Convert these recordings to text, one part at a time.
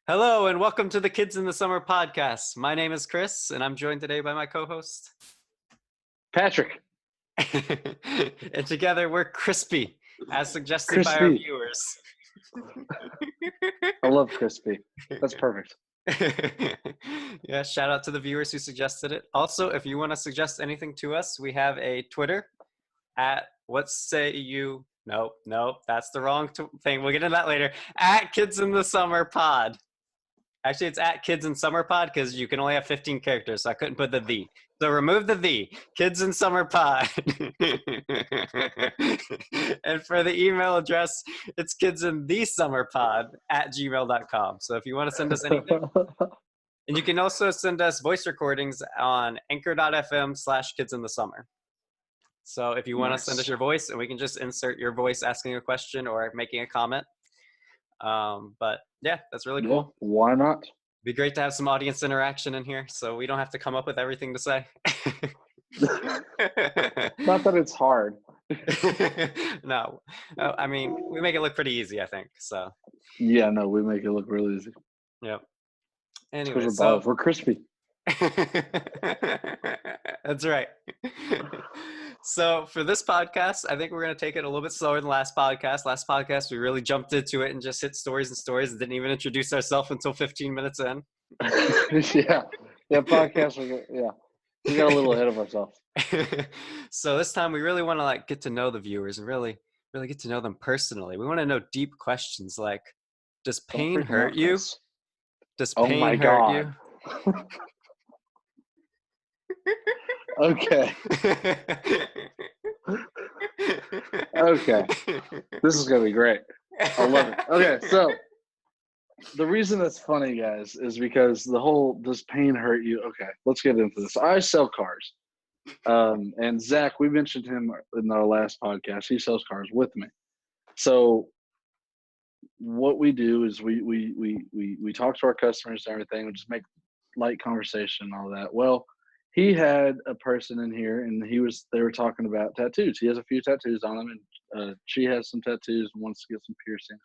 Hello and welcome to the Kids in the Summer podcast. My name is Chris and I'm joined today by my co-host. Patrick. And together we're crispy, as suggested by our viewers. I love crispy. That's perfect. Yeah, shout out to the viewers who suggested it. Also, if you want to suggest anything to us, we have a Twitter at what say you. Nope, that's the wrong thing. We'll get into that later. At Kids in the Summer Pod. Actually, it's at Kids in Summer Pod because you can only have 15 characters, so I couldn't put the "the." So remove the "the." Kids in Summer Pod. And for the email address, it's kidsinthesummerpod@gmail.com. So if you want to send us anything, and you can also send us voice recordings on anchor.fm/kidsinthesummer. So if you want to send us your voice, and we can just insert your voice asking a question or making a comment. But yeah, that's really cool. Why not? Be great to have some audience interaction in here, so we don't have to come up with everything to say. Not that it's hard. No, I mean, we make it look pretty easy, I think. So yeah, no, we make it look really easy. Yep. Anyway, we're crispy. That's right. So for this podcast, I think we're going to take it a little bit slower than last podcast. Last podcast, we really jumped into it and just hit stories and stories and didn't even introduce ourselves until 15 minutes in. yeah, podcast. We got a little ahead of ourselves. So this time we really want to get to know the viewers and really get to know them personally. We want to know deep questions like, does pain hurt you? Does pain hurt you? Okay. Okay. This is going to be great. I love it. Okay, so the reason that's funny, guys, is because the whole does pain hurt you? Okay, let's get into this. I sell cars. And Zach, we mentioned him in our last podcast. He sells cars with me. So what we do is we talk to our customers and everything. We just make light conversation and all that. Well, he had a person in here, and they were talking about tattoos. He has a few tattoos on him, and she has some tattoos and wants to get some piercings.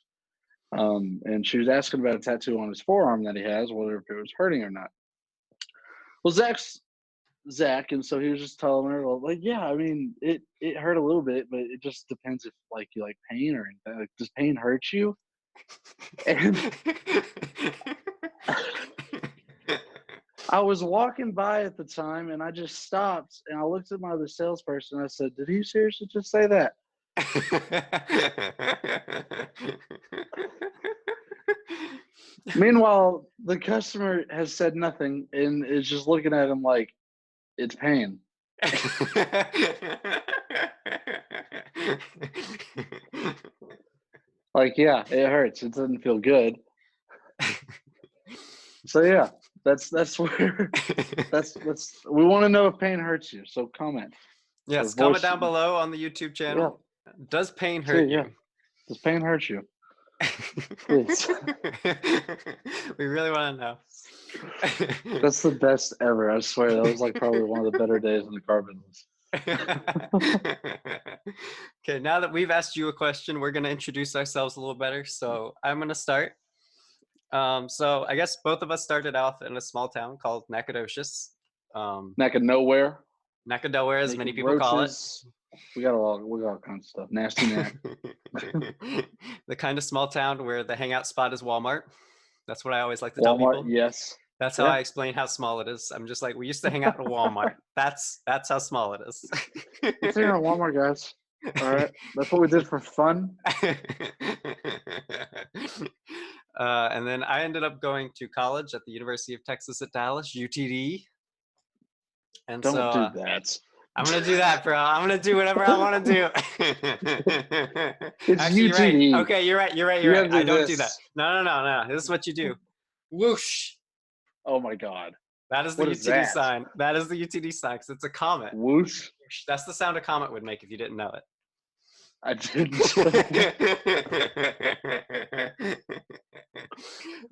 And she was asking about a tattoo on his forearm that he has, whether if it was hurting or not. Well, Zach, and so he was just telling her, well, yeah, I mean, it hurt a little bit, but it just depends if you like pain or anything. Like, does pain hurt you? And I was walking by at the time, and I just stopped, and I looked at my other salesperson, and I said, did he seriously just say that? Meanwhile, the customer has said nothing and is just looking at him like, it's pain. Yeah, it hurts. It doesn't feel good. So yeah, that's where we want to know if pain hurts you. So comment. Yes, comment down below on the YouTube channel. Yeah. Does pain hurt you? Yeah. Does pain hurt you? Please. We really want to know. That's the best ever. I swear that was probably one of the better days in the car business. Okay, now that we've asked you a question, we're going to introduce ourselves a little better. So I'm going to start. So I guess both of us started off in a small town called Nacogdoches. Nowhere, as many people call it. We got all kinds of stuff. Nasty Nac. The kind of small town where the hangout spot is Walmart. That's what I always like to tell people. Yes. That's how I explain how small it is. I'm just like, we used to hang out at Walmart. That's how small it is. It's here at Walmart, guys. All right, that's what we did for fun. And then I ended up going to college at the University of Texas at Dallas, UTD. And Don't do that. I'm going to do that, bro. I'm going to do whatever I want to do. It's actually, UTD. Right. Okay, you're right. I don't do that. No. This is what you do. Whoosh. Oh, my God. That is the UTD sign. That is the UTD sign because it's a comet. Whoosh. That's the sound a comet would make if you didn't know it. I didn't.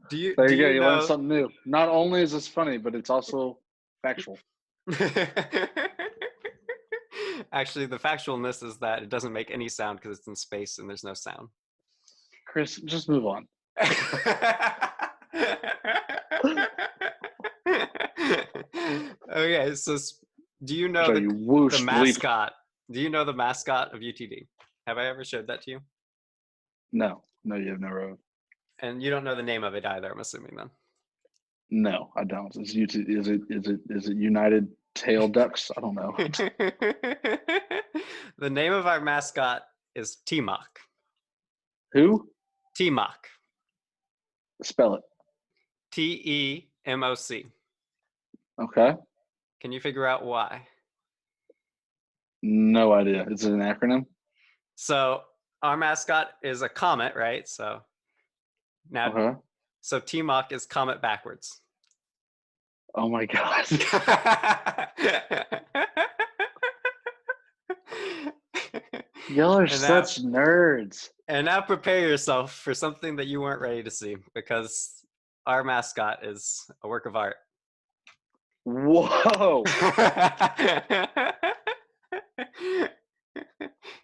There you go. You learned something new. Not only is this funny, but it's also factual. Actually, the factualness is that it doesn't make any sound because it's in space and there's no sound. Chris, just move on. Okay, so do you know So you whoosh the bleep. mascot? Do you know the mascot of UTD? Have I ever showed that to you? No, you have never. And you don't know the name of it either, I'm assuming then. No, I don't. Is it United Tail Ducks? I don't know. The name of our mascot is T-Mock. Who? T-Mock. Spell it. T-E-M-O-C. Okay. Can you figure out why? No idea. Is it an acronym? So our mascot is a comet, right? So now, Okay. so T-Mock is comet backwards. Oh my god. Y'all are And now, such nerds. and now prepare yourself for something that you weren't ready to see, because our mascot is a work of art. Whoa.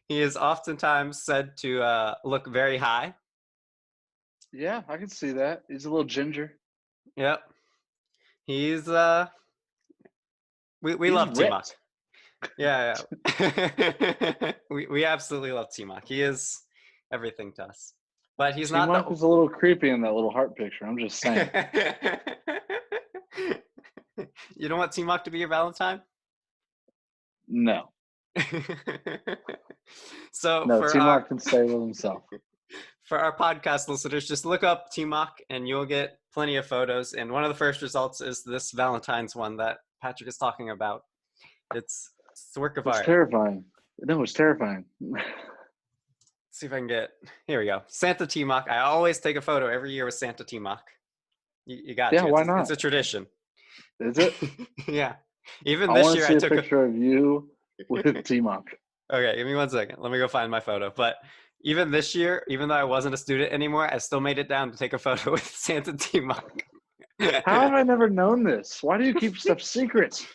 He is oftentimes said to look very high. Yeah, I can see that. He's a little ginger. Yep. He's we He's love T-Mock. ripped. Yeah, yeah. we absolutely love T-Mock. He is everything to us. But he's not T-Mock the is a little creepy in that little heart picture. I'm just saying. You don't want T-Mock to be your Valentine? No. So No, T-Mock can stay with himself. for our podcast listeners, just look up T-Mock and you'll get plenty of photos. And one of the first results is this Valentine's one that Patrick is talking about. It's a work of It's art. terrifying. No, it's terrifying. Let's see if I can get, here we go. Santa T-Mock. I always take a photo every year with Santa T-Mock. You got Yeah, to. why It's not? a tradition. Is it? Yeah. Even I this want to year see I a took picture of you with T-Mock. Okay, give me 1 second. Let me go find my photo. But even this year, even though I wasn't a student anymore, I still made it down to take a photo with Santa T-Mock. How have I never known this? Why do you keep stuff secret?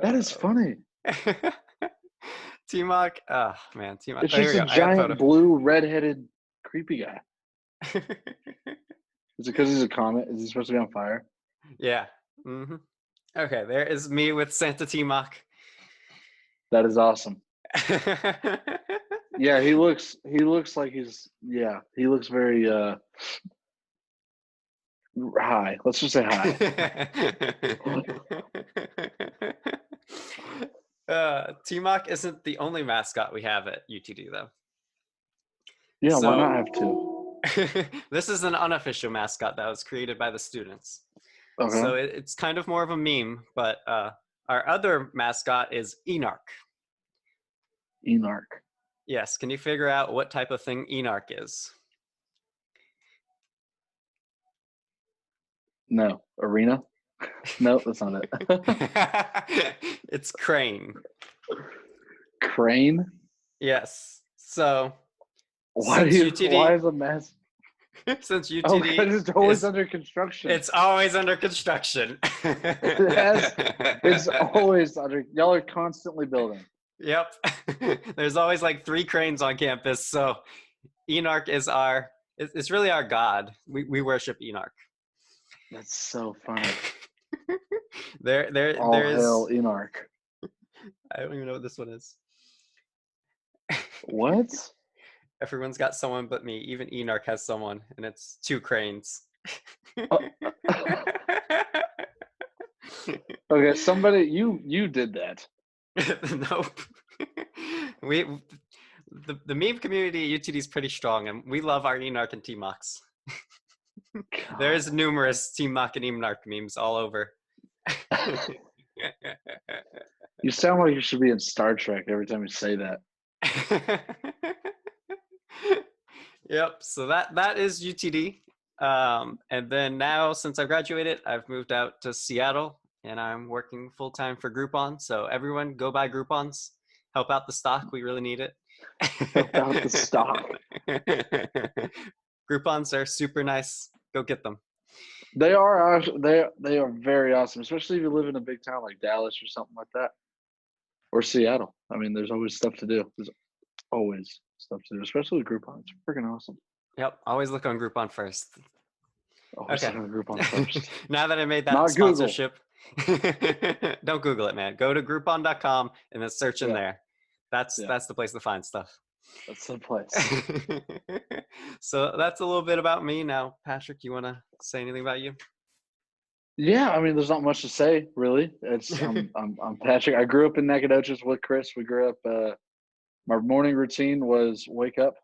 That is funny. T-Mock. Oh, man. T-Mock. It's Oh, here just we a go. I got a photo. giant blue redheaded creepy guy. Is it because he's a comet? Is he supposed to be on fire? Yeah. Mm-hmm. Okay, there is me with Santa T-Mock. That is awesome. Yeah, he looks like he looks very high. Let's just say high. T-Mock isn't the only mascot we have at UTD, though. Yeah, why not So have two? this is an unofficial mascot that was created by the students. Okay. So it's kind of more of a meme, but our other mascot is Enarch. Enarch. Yes, can you figure out what type of thing Enarch is? No. Arena? No, that's not it. It's Crane. Crane? Yes. So Why is a mess? Since Oh, UTD because it's always under construction. It's always under construction. It's always under. Y'all are constantly building. Yep. There's always like 3 cranes on campus. So Enarch is it's really our god. We worship Enarch. That's so funny. There All is hail Enarch. I don't even know what this one is. What? Everyone's got someone but me. Even Enarch has someone, and it's 2 cranes. Okay, somebody you did that. Nope. The meme community at UTD is pretty strong, and we love our Enarch and T-Mox. There's numerous T-Mock and Enarch memes all over. You sound like you should be in Star Trek every time you say that. Yep. So that is UTD. And then now, since I graduated, I've moved out to Seattle, and I'm working full time for Groupon. So everyone, go buy Groupons. Help out the stock. We really need it. Help out the stock. Groupons are super nice. Go get them. They are very awesome, especially if you live in a big town like Dallas or something like that, or Seattle. I mean, there's always stuff to do. There's always stuff to do, especially with Groupon. It's freaking awesome. Yep. Always look on Groupon first. Always Okay. look on Groupon first. Now that I made that Not Google. sponsorship, don't Google it, man. Go to Groupon.com and then search in Yeah. there. That's Yeah. that's the place to find stuff. That's the place. So that's a little bit about me. Now, Patrick, you want to say anything about you? Yeah, I mean, there's not much to say, really. It's I'm Patrick. I grew up in Nacogdoches with Chris. We grew up. My morning routine was wake up.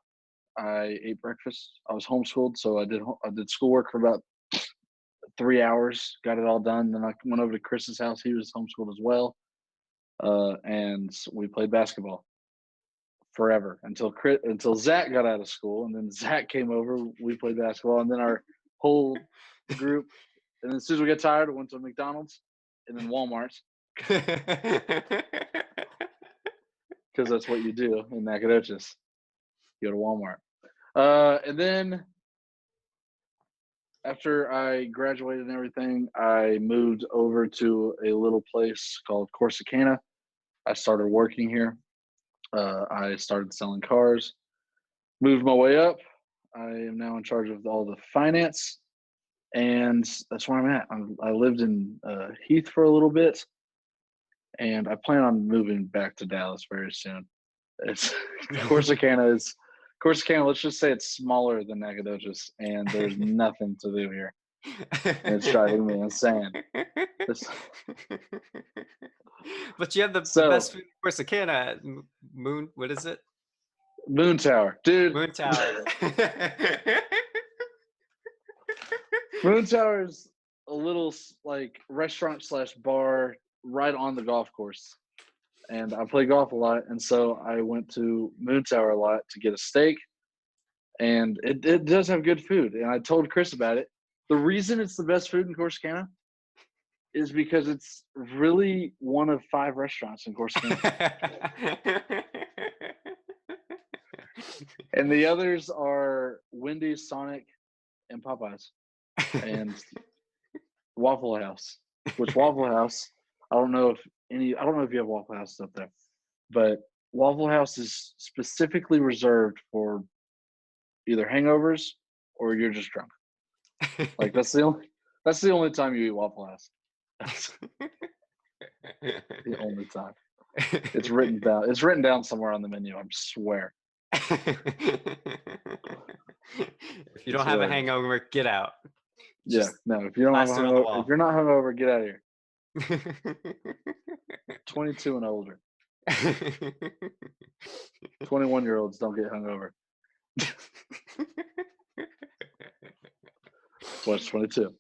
I ate breakfast. I was homeschooled, so I did schoolwork for about 3 hours. Got it all done. Then I went over to Chris's house. He was homeschooled as well, and we played basketball forever until Zach got out of school, and then Zach came over. We played basketball, and then our whole group. And then as soon as we got tired, we went to McDonald's and then Walmart because that's what you do in Nacogdoches. You go to Walmart. And then after I graduated and everything, I moved over to a little place called Corsicana. I started working here. I started selling cars, moved my way up. I am now in charge of all the finance, and that's where I'm at. I lived in Heath for a little bit, and I plan on moving back to Dallas very soon. It's Corsicana. Let's just say it's smaller than Nacogdoches, and there's nothing to do here. And it's driving me insane. But you have the best food in Corsicana. Moon, what is it? Moon Tower, dude. Moon Tower. Moon Tower is a little like restaurant / bar right on the golf course. And I play golf a lot, and so I went to Moon Tower a lot to get a steak. And it does have good food. And I told Chris about it. The reason it's the best food in Corsicana is because it's really one of 5 restaurants in Corsicana. And the others are Wendy's, Sonic, and Popeyes, and Waffle House. Which Waffle House, I don't know if you have Waffle Houses up there, but Waffle House is specifically reserved for either hangovers or you're just drunk. Like that's the only time you eat Waffle House. That's the only time. It's written down. It's written down somewhere on the menu. I swear. If you don't have a hangover, get out. Yeah, no. If you don't have a hangover, if you're not hungover, get out of here. 22 and older. 21-year-olds don't get hungover. What's 22?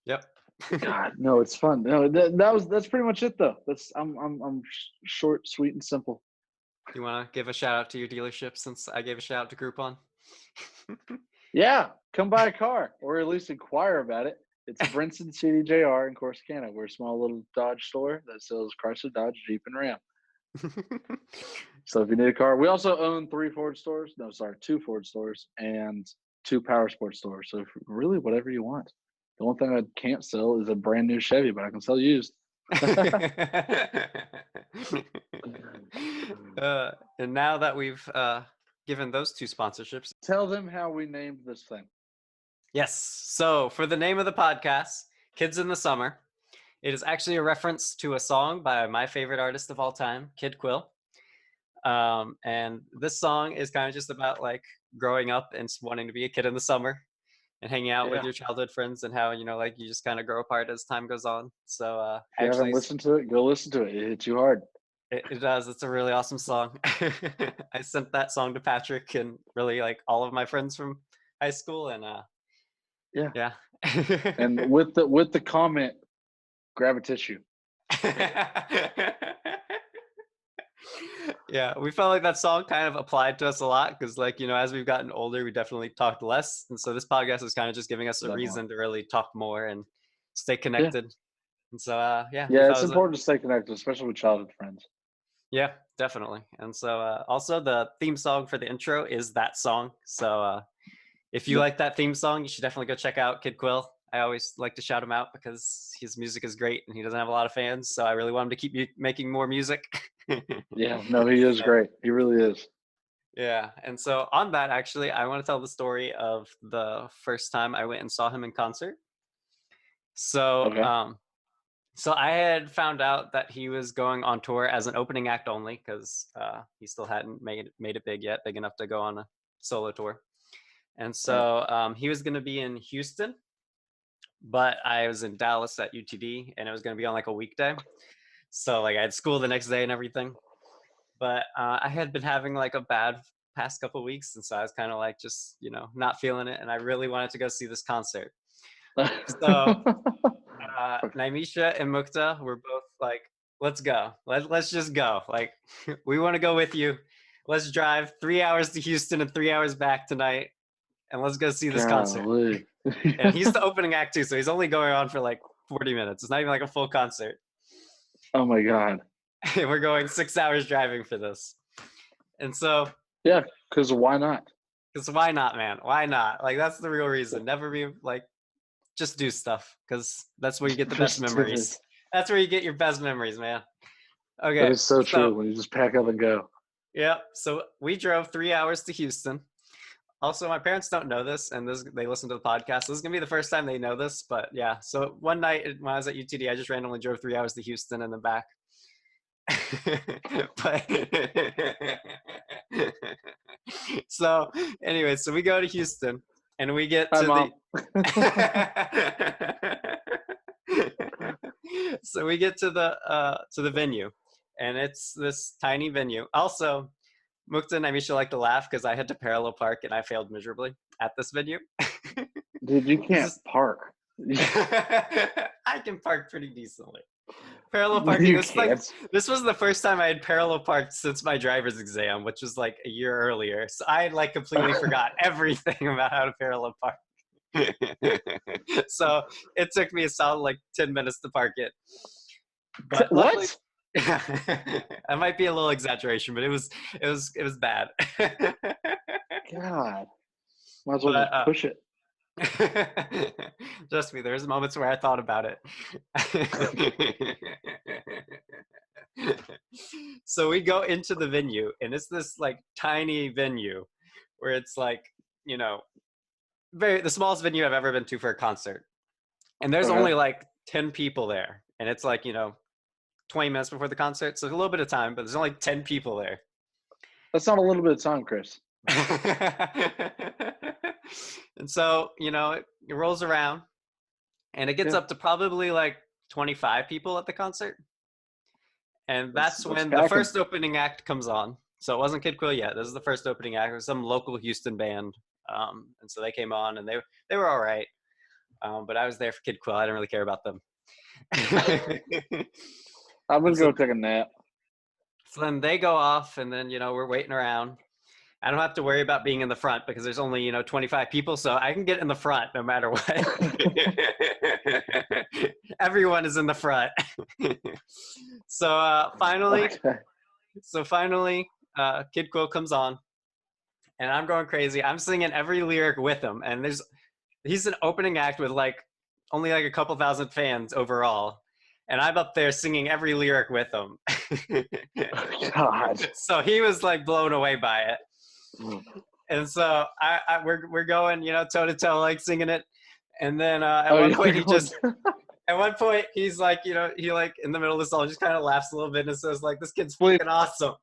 Yep. God, no, it's fun. No, that's pretty much it though. I'm short, sweet, and simple. You want to give a shout out to your dealership since I gave a shout out to Groupon? Yeah, come buy a car or at least inquire about it. It's Brinson CDJR in Corsicana. We're a small little Dodge store that sells Chrysler, Dodge, Jeep, and Ram. So if you need a car, we also own 2 Ford stores and 2 power sports stores. So really whatever you want. The only thing I can't sell is a brand new Chevy, but I can sell used. And now that we've given those 2 sponsorships, tell them how we named this thing. Yes. So for the name of the podcast, Kids in the Summer, it is actually a reference to a song by my favorite artist of all time, Kid Quill. And this song is kind of just about like growing up and wanting to be a kid in the summer and hanging out with your childhood friends and how, like you just kind of grow apart as time goes on. So if you haven't listened to it, go listen to it. It hits you hard. It does. It's a really awesome song. I sent that song to Patrick and really like all of my friends from high school, and yeah. And with the comment, grab a tissue. Yeah, we felt like that song kind of applied to us a lot because, like, as we've gotten older, we definitely talked less, and so this podcast is kind of just giving us a reason to really talk more and stay connected. Yeah. And so yeah, it's important to stay connected, especially with childhood friends. Yeah, definitely. And so also the theme song for the intro is that song. So if you like that theme song, you should definitely go check out Kid Quill. I always like to shout him out because his music is great and he doesn't have a lot of fans. So I really want him to keep making more music. Yeah, no, he is great. He really is. Yeah. And so on that, actually, I want to tell the story of the first time I went and saw him in concert. So, Okay. so I had found out that he was going on tour as an opening act only because he still hadn't made it big yet, big enough to go on a solo tour. And Right. so he was going to be in Houston, but I was in Dallas at UTD, and it was going to be on like a weekday. So like I had school the next day and everything. But I had been having like a bad past couple weeks, and so I was kind of like just not feeling it, and I really wanted to go see this concert. So Naimisha and Mukta were both like, "Let's go. Let's just go. Like, we want to go with you. Let's drive 3 hours to Houston and 3 hours back tonight, and let's go see this concert." Golly. And he's the opening act too, so he's only going on for like 40 minutes. It's not even like a full concert. Oh my God. We're going 6 hours driving for this, and so Yeah, because why not? because why not, man? Why not? Like that's the real reason. Never be like, just do stuff because that's where you get the best Just do memories. this. That's where you get your best memories, man. That Okay, is so so true. When you just pack up and go. yeah, so we drove 3 hours to Houston. Also, my parents don't know this, and they listen to the podcast. So this is gonna be the first time they know this, but yeah. So one night when I was at UTD, I just randomly drove 3 hours to Houston and then back. But so anyway, so we go to Houston and we get Hi, to the Mom. so we get to the venue, and it's this tiny venue. Also, Mukta and Amisha like to laugh because I had to parallel park and I failed miserably at this venue. Dude, you can't This park. I can park pretty decently. Parallel parking. You can't. This was the first time I had parallel parked since my driver's exam, which was like a year earlier. So I had like completely forgot everything about how to parallel park. So it took me a solid like 10 minutes to park it. But luckily, What? that might be a little exaggeration, but it was bad. God. Might as well But just push it. trust me, there's moments where I thought about it. So we go into the venue, and it's this like tiny venue where it's like, you know, the smallest venue I've ever been to for a concert. And there's Okay. only like 10 people there. And it's like, 20 minutes before the concert. So a little bit of time, but there's only 10 people there. That's not a little bit of time, Chris. And so, it rolls around, and it gets Yeah. up to probably like 25 people at the concert. And that's That's when the packing. first opening act comes on. So it wasn't Kid Quill yet. This is the first opening act. It was some local Houston band. And so they came on, and they were all right. But I was there for Kid Quill. I didn't really care about them. I'm And gonna go take a nap. so then they go off, and then, we're waiting around. I don't have to worry about being in the front because there's only, 25 people, so I can get in the front no matter what. Everyone is in the front. So finally, Okay. Kid Quill comes on, and I'm going crazy. I'm singing every lyric with him, and he's an opening act with like only like a couple thousand fans overall, and I'm up there singing every lyric with him. God. So he was like blown away by it. And so we're going, toe to toe, like singing it. And then at one point he's like, he like in the middle of the song just kind of laughs a little bit and says like, "This kid's Bleep. fucking awesome."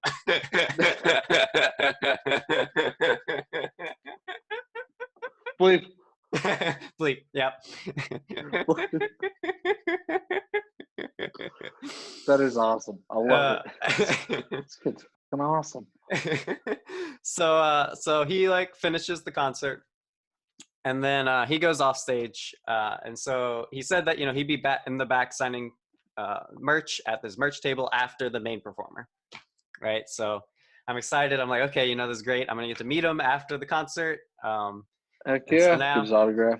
Bleep. Bleep. Yep. That is awesome. I love it. It's fucking awesome. So he like finishes the concert, and then he goes off stage, and so he said that he'd be back in the back signing merch at this merch table after the main performer, right? So I'm excited. I'm like, okay, this is great. I'm gonna get to meet him after the concert. Heck And so yeah. now, Get his autograph.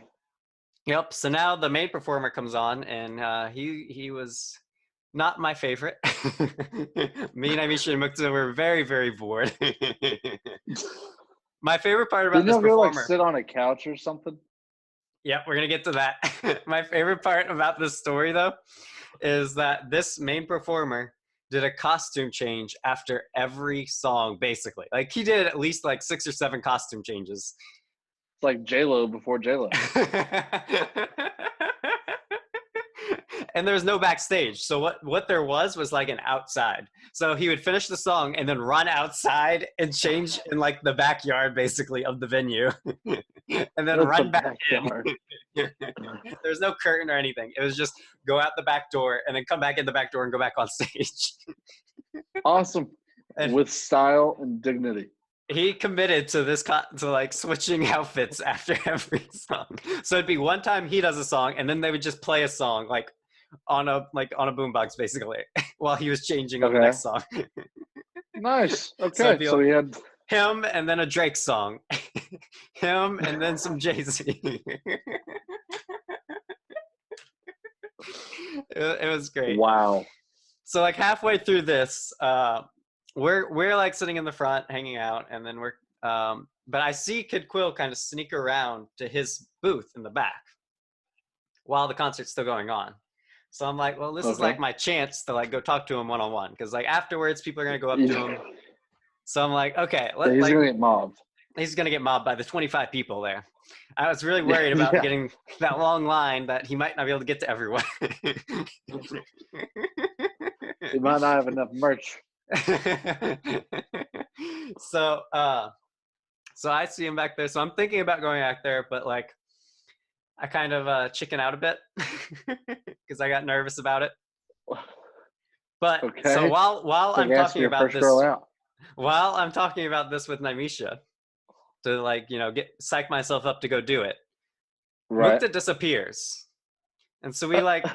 yep. So now the main performer comes on, and he was not my favorite. Me and Amisha and Mukta were very, very bored. My favorite part about Didn't this y'all go like performer. sit on a couch or something? Yep, we're gonna get to that. My favorite part about this story, though, is that this main performer did a costume change after every song, basically. Like he did at least like 6 or 7 costume changes. It's like J-Lo before J-Lo. And there's no backstage. So what there was like an outside. So he would finish the song and then run outside and change in like the backyard basically of the venue. And then That's a run back backyard. in. There's no curtain or anything. It was just go out the back door and then come back in the back door and go back on stage. Awesome. And with style and dignity. he committed to this to like switching outfits after every song. So it'd be one time he does a song and then they would just play a song like on a boombox basically while he was changing on the next song. Nice. Okay. So he had him and then a Drake song. Him and then some Jay-Z. It was great. Wow. So like halfway through this, we're like sitting in the front hanging out, and then but I see Kid Quill kind of sneak around to his booth in the back while the concert's still going on. So I'm like, well, this is like my chance to like go talk to him one-on-one, because like afterwards people are gonna go up to him. So I'm like, okay, he's gonna get mobbed. He's gonna get mobbed by the 25 people there. I was really worried about getting that long line that he might not be able to get to everyone. He might not have enough merch. So I see him back there. So I'm thinking about going back there, but like I kind of chicken out a bit because I got nervous about it. But so while I'm talking about this, while I'm talking about this with Naimisha, to like, you know, psych myself up to go do it, right. Mukta disappears. And so we like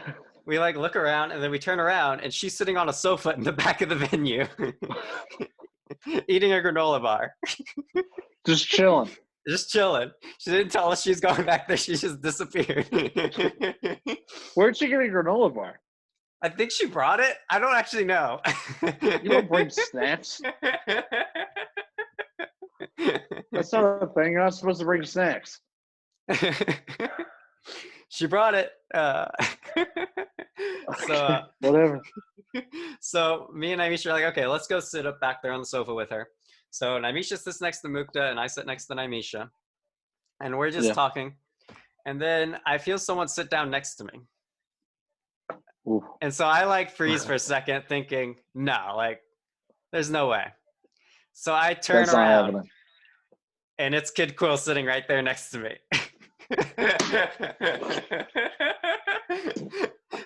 look around, and then we turn around and she's sitting on a sofa in the back of the venue eating a granola bar. Just chilling. Just chilling. She didn't tell us she's going back there. She just disappeared. Where'd she get a granola bar? I think she brought it. I don't actually know. You don't bring snacks. That's not a thing. You're not supposed to bring snacks. She brought it. So whatever. So me and Naimisha are like, okay, let's go sit up back there on the sofa with her. So Naimisha sits next to Mukta, and I sit next to Naimisha, and we're just talking. And then I feel someone sit down next to me. Ooh. And so I like freeze for a second, thinking, no, like, there's no way. So I turn around, and it's Kid Quill sitting right there next to me.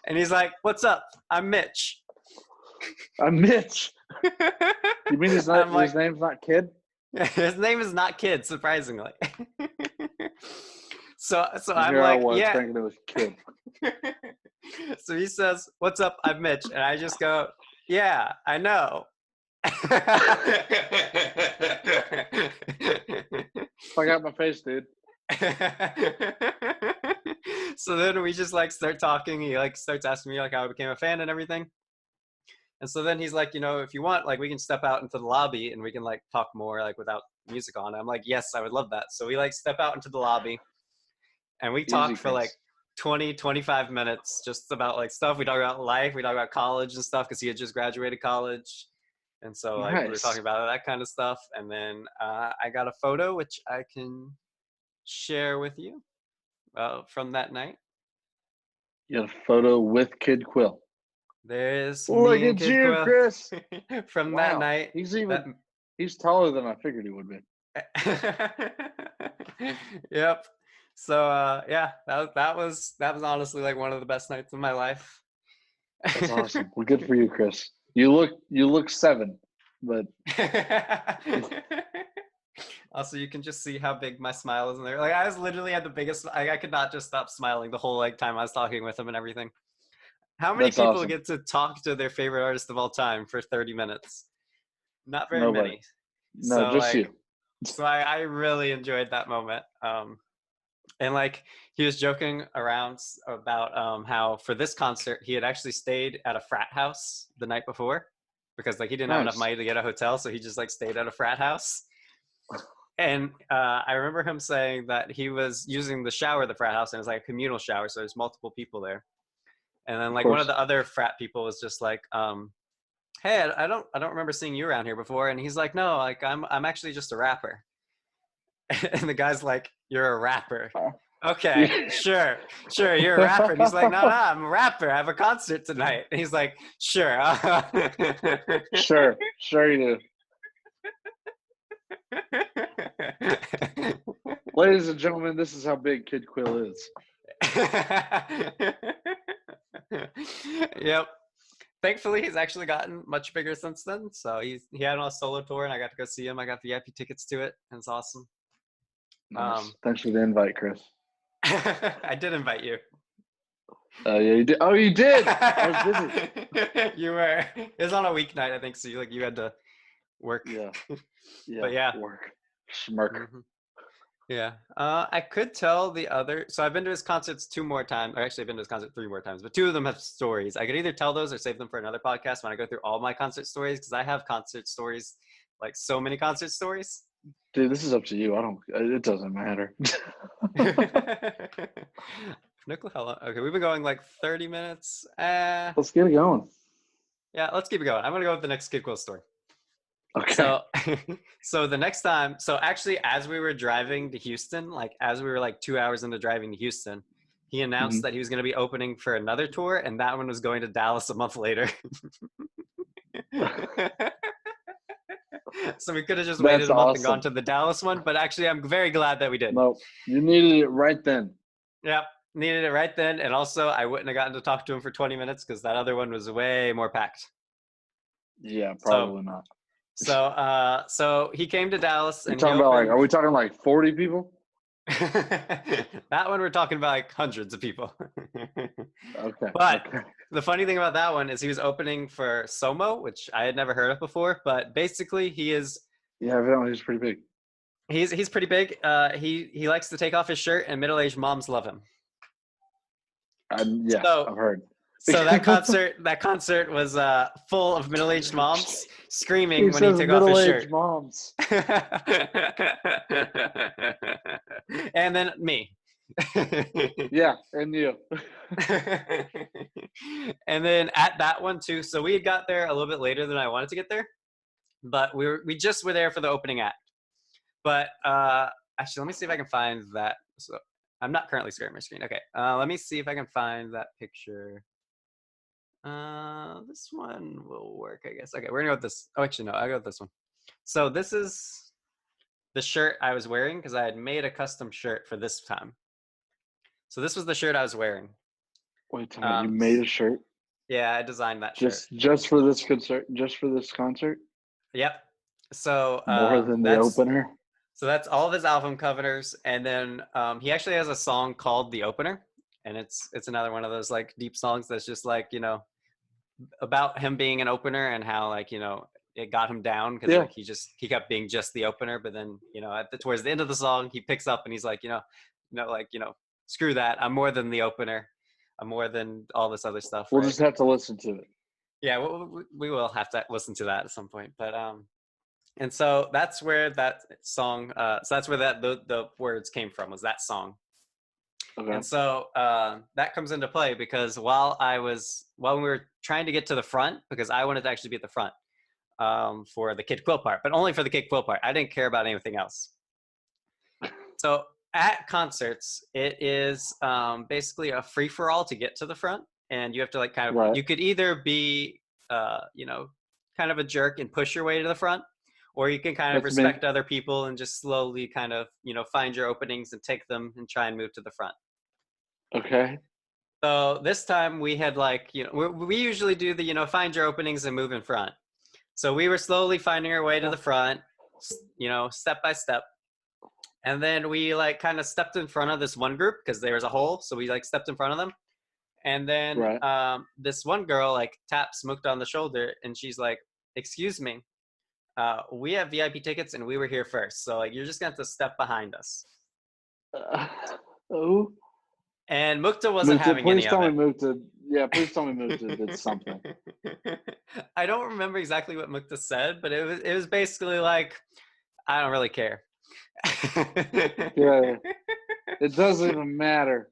And he's like, what's up? I'm Mitch. I'm Mitch. You mean his name's not Kid? His name is not Kid, surprisingly. So I'm here like, I was thinking it was Kid. So he says, what's up? I'm Mitch. And I just go, yeah, I know. Fuck out my face, dude. So then we just like start talking. He like starts asking me like how I became a fan and everything. And so then he's like, you know, if you want, like we can step out into the lobby and we can like talk more like without music on. I'm like, yes, I would love that. So we like step out into the lobby and we talk for like 20-25 minutes just about like stuff. We talk about life, we talk about college and stuff, because he had just graduated college. And so like we were talking about that kind of stuff. And then I got a photo which I can share with you from that night. You got a photo with Kid Quill. There's look me at and Kid you, Quill Chris. from that night. He's taller than I figured he would be. Yep. So yeah, that was honestly like one of the best nights of my life. That's awesome. Well, good for you, Chris. You look 7, but also you can just see how big my smile is in there. Like I was literally had the biggest. I could not just stop smiling the whole like time I was talking with him and everything. How many people get to talk to their favorite artist of all time for 30 minutes? Not very many. No, so, just you. So I really enjoyed that moment. And like he was joking around about how for this concert he had actually stayed at a frat house the night before, because like he didn't have enough money to get a hotel, so he just like stayed at a frat house. And I remember him saying that he was using the shower of the frat house, and it was like a communal shower, so there's multiple people there. And then like one of the other frat people was just like, hey, I don't remember seeing you around here before. And he's like, no, like I'm actually just a rapper. And the guy's like, you're a rapper. Okay, sure, you're a rapper. And he's like, no, I'm a rapper. I have a concert tonight. And he's like, sure. Sure, sure you do. Ladies and gentlemen, this is how big Kid Quill is. Yep. Thankfully, he's actually gotten much bigger since then. So he had on a solo tour, and I got to go see him. I got VIP tickets to it, and it's awesome. Nice. Thanks for the invite, Chris. I did invite you. Yeah, you did. Oh, you did. I was busy. You were. It was on a weeknight, I think. So you had to work. Yeah. Yeah. But yeah. Work. Smirk. Mm-hmm. Yeah. I could tell the other. So I've been to his concerts 2 more times. Or actually, I've been to his concert 3 more times. But 2 of them have stories. I could either tell those or save them for another podcast when I go through all my concert stories, because I have concert stories, like so many concert stories. Dude, this is up to you. It doesn't matter. Okay, we've been going like 30 minutes. Let's get it going. Yeah, let's keep it going. I'm gonna go with the next Kid Quill story. Okay. So the next time, so actually, as we were driving to Houston, like as we were like 2 hours into driving to Houston, he announced that he was going to be opening for another tour, and that one was going to Dallas a month later. So we could have just waited a month and gone to the Dallas one, but actually, I'm very glad that we did. No, you needed it right then. Yep, needed it right then, and also I wouldn't have gotten to talk to him for 20 minutes because that other one was way more packed. Yeah, probably not. So he came to Dallas, and are we talking like 40 people? That one we're talking about like hundreds of people. Okay. But the funny thing about that one is he was opening for Somo, which I had never heard of before. But basically, he is. Yeah, evidently he's pretty big. He's pretty big. He likes to take off his shirt, and middle-aged moms love him. Yeah, I've heard. So that concert was full of middle-aged moms screaming when he took off his shirt. Moms. And then me. Yeah, and you. And then at that one too. So we had got there a little bit later than I wanted to get there, but we just were there for the opening act. But actually, let me see if I can find that. So I'm not currently sharing my screen. Okay, let me see if I can find that picture. This one will work, I guess. Okay, we're gonna go with this. Oh, actually, no, I'll go with this one. So this is the shirt I was wearing because I had made a custom shirt for this time. So this was the shirt I was wearing. Wait, you made a shirt? Yeah, I designed that shirt. Just for this concert? Just for this concert? Yep. So more than the opener? So that's all of his album covers, and then he actually has a song called "The Opener," and it's another one of those like deep songs that's just like, you know, about him being an opener and how, like, you know, it got him down because like he kept being just the opener, but then, you know, towards the end of the song he picks up and he's like, screw that, I'm more than the opener, I'm more than all this other stuff. We'll just have to listen to it. Yeah, we will have to listen to that at some point, but and so that's where that song so that's where the words came from, was that song. Okay. And so that comes into play because while we were trying to get to the front, because I wanted to actually be at the front for the Kid Quill part, but only for the Kid Quill part. I didn't care about anything else. So at concerts, it is basically a free-for-all to get to the front, and you have to like kind of, you could either be kind of a jerk and push your way to the front, or you can kind of respect other people and just slowly kind of, find your openings and take them and try and move to the front. Okay. So this time we had like, we usually do the, find your openings and move in front. So we were slowly finding our way to the front, step by step. And then we like kind of stepped in front of this one group because there was a hole. So we like stepped in front of them. And then this one girl like taps Mukta on the shoulder and she's like, "Excuse me, we have VIP tickets and we were here first. So like, you're just going to have to step behind us." Oh. And Mukta wasn't having any of it. Please tell me Mukta did something. I don't remember exactly what Mukta said, but it was basically like, "I don't really care." Yeah, it doesn't even matter.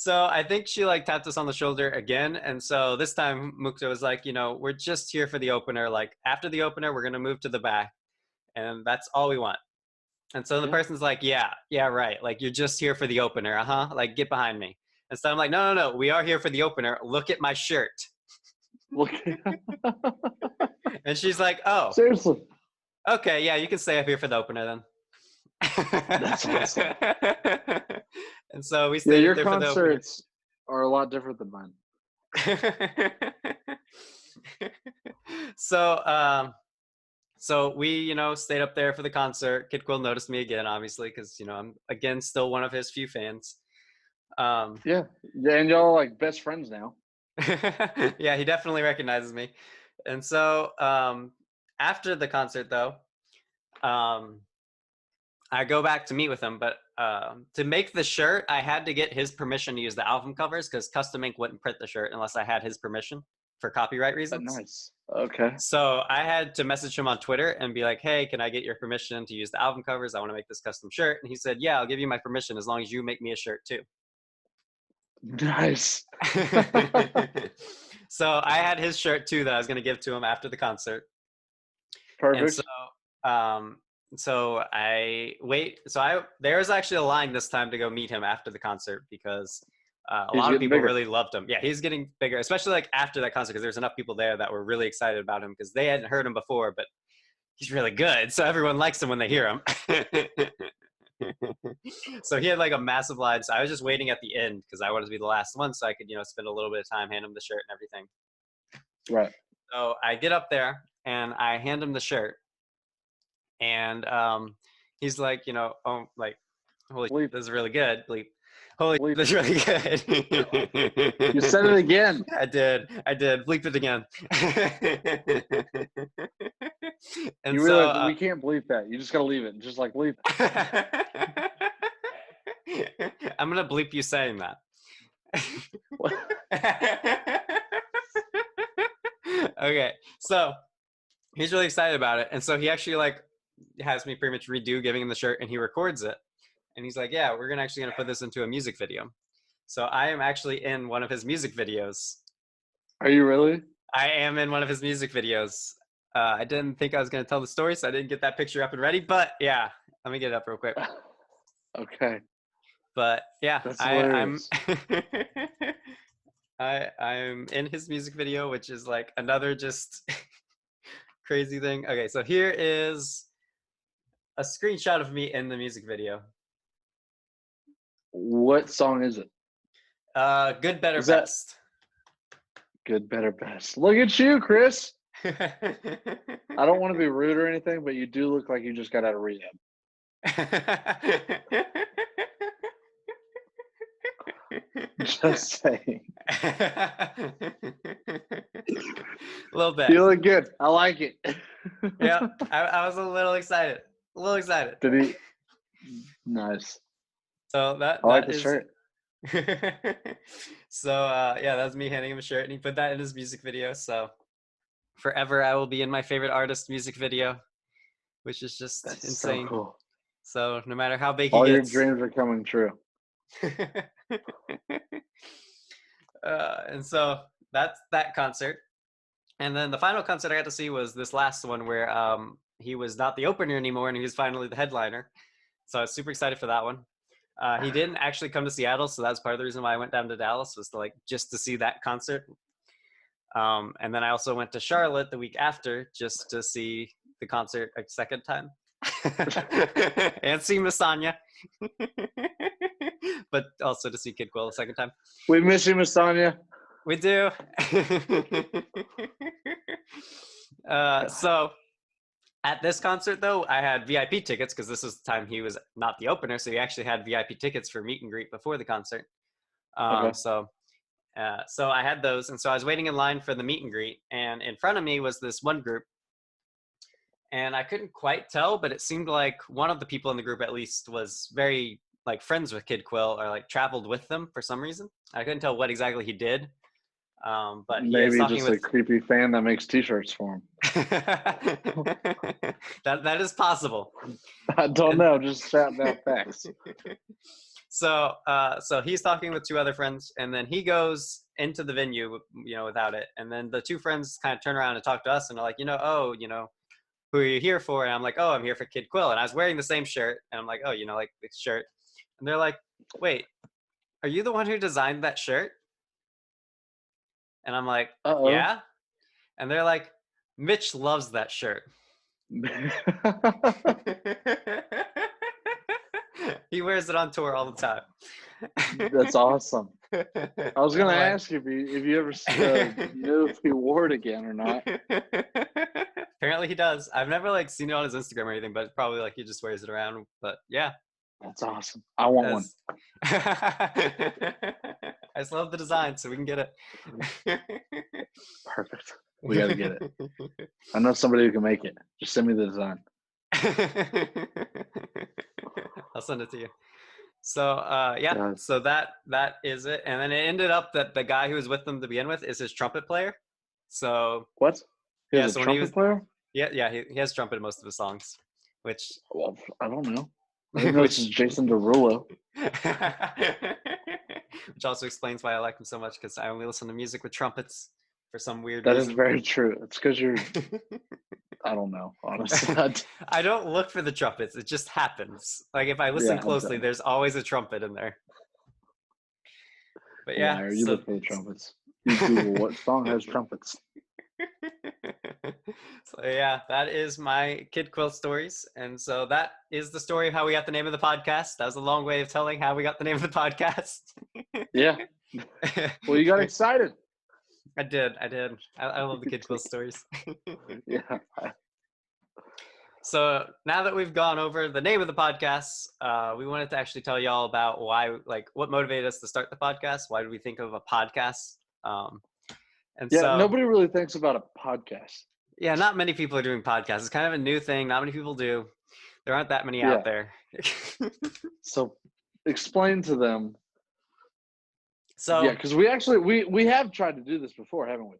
So I think she like tapped us on the shoulder again. And so this time Mukta was like, we're just here for the opener. Like after the opener, we're going to move to the back and that's all we want. And so the Yeah. person's like, yeah, right. Like you're just here for the opener. Uh-huh. Like get behind me. And so I'm like, no. We are here for the opener. Look at my shirt. Look. And she's like, oh, Seriously. okay. Yeah, you can stay up here for the opener then. That's awesome. And so we Yeah, stayed up your there for the opener. concerts are a lot different than mine. So we stayed up there for the concert. Kid Quill noticed me again, obviously, because I'm again still one of his few fans. Yeah, and y'all like best friends now. Yeah, he definitely recognizes me. And so after the concert though, I go back to meet with him, but to make the shirt, I had to get his permission to use the album covers because Custom Ink wouldn't print the shirt unless I had his permission for copyright reasons. Nice. Okay. So I had to message him on Twitter and be like, hey, can I get your permission to use the album covers? I want to make this custom shirt. And he said, yeah, I'll give you my permission as long as you make me a shirt too. Nice. So I had his shirt too that I was going to give to him after the concert. Perfect. And so there was actually a line this time to go meet him after the concert because a lot of people bigger. really loved him. Yeah, he's getting bigger, especially like after that concert because there's enough people there that were really excited about him because they hadn't heard him before, but he's really good. So everyone likes him when they hear him. So he had like a massive line. So I was just waiting at the end because I wanted to be the last one so I could, spend a little bit of time, hand him the shirt and everything. Right. So I get up there and I hand him the shirt. And he's like, oh, like, holy, Bleep. this is really good. Bleep. Holy, bleep. This is really good. You said it again. I did. Bleep it again. And you realize we can't bleep that. You just got to leave it. Just like bleep it. I'm going to bleep you saying that. Okay. So he's really excited about it. And so he actually like has me pretty much redo giving him the shirt and he records it. And he's like, yeah, we're actually going to put this into a music video. So I am actually in one of his music videos. Are you really? I am in one of his music videos. I didn't think I was going to tell the story, so I didn't get that picture up and ready. But yeah, let me get it up real quick. Okay. But yeah, I'm I'm in his music video, which is like another just crazy thing. Okay, so here is a screenshot of me in the music video. What song is it? Good, Better, Best. Good, Better, Best. Look at you, Chris. I don't want to be rude or anything, but you do look like you just got out of rehab. Just saying. A little bit. You look good. I like it. Yeah, I was a little excited. Did he? Nice. So I like the shirt. So yeah, that's me handing him a shirt, and he put that in his music video. So forever, I will be in my favorite artist music video, which is just insane. So cool. So no matter how big all he gets, your dreams are coming true. And so that's that concert. And then the final concert I got to see was this last one where he was not the opener anymore and he was finally the headliner. So I was super excited for that one. He didn't actually come to Seattle, so that's part of the reason why I went down to Dallas was to like just to see that concert. And then I also went to Charlotte the week after just to see the concert a second time. And see Masanya. But also to see Kid Quill a second time. We miss you, Masanya. We do. So at this concert, though, I had VIP tickets because this was the time he was not the opener. So he actually had VIP tickets for meet and greet before the concert. Okay. So I had those. And so I was waiting in line for the meet and greet. And in front of me was this one group. And I couldn't quite tell, but it seemed like one of the people in the group at least was very like friends with Kid Quill or like traveled with them for some reason. I couldn't tell what exactly he did. But maybe just a creepy fan that makes t-shirts for him. that is possible. I don't know, just shouting out facts. So he's talking with two other friends, and then he goes into the venue, without it. And then the two friends kind of turn around and talk to us, and they're like, who are you here for? And I'm like, oh, I'm here for Kid Quill. And I was wearing the same shirt, and I'm like, oh, like this shirt. And they're like, wait, are you the one who designed that shirt? And I'm like, Uh-oh. yeah. And they're like, Mitch loves that shirt. He wears it on tour all the time. That's awesome. I was going to like, ask you if you ever knew if he wore it again or not. Apparently he does. I've never seen it on his Instagram or anything, but probably he just wears it around. But yeah. That's awesome. I want one. I just love the design, so we can get it. Perfect. We got to get it. I know somebody who can make it. Just send me the design. I'll send it to you. So yeah, so that is it. And then it ended up that the guy who was with them to begin with is his trumpet player. So what? He has a trumpet player? Yeah, he has trumpet in most of his songs, which I don't know. I think this is Jason Derulo. Which also explains why I like him so much, because I only listen to music with trumpets for some weird reason. That is very true. It's because you're I don't know, honestly. I don't look for the trumpets. It just happens. If I listen closely, there's always a trumpet in there. But yeah. You look for the trumpets. You Google what song has trumpets. So yeah, that is my Kid Quill stories. And so that is the story of how we got the name of the podcast. That was a long way of telling how we got the name of the podcast. Yeah. Well, you got excited. I did. I love the Kid Quill stories. Yeah. So now that we've gone over the name of the podcast, we wanted to actually tell y'all about why, what motivated us to start the podcast. Why did we think of a podcast? Nobody really thinks about a podcast. Yeah, not many people are doing podcasts. It's kind of a new thing. Not many people do. There aren't that many out there. So explain to them. So yeah, because we have tried to do this before, haven't we?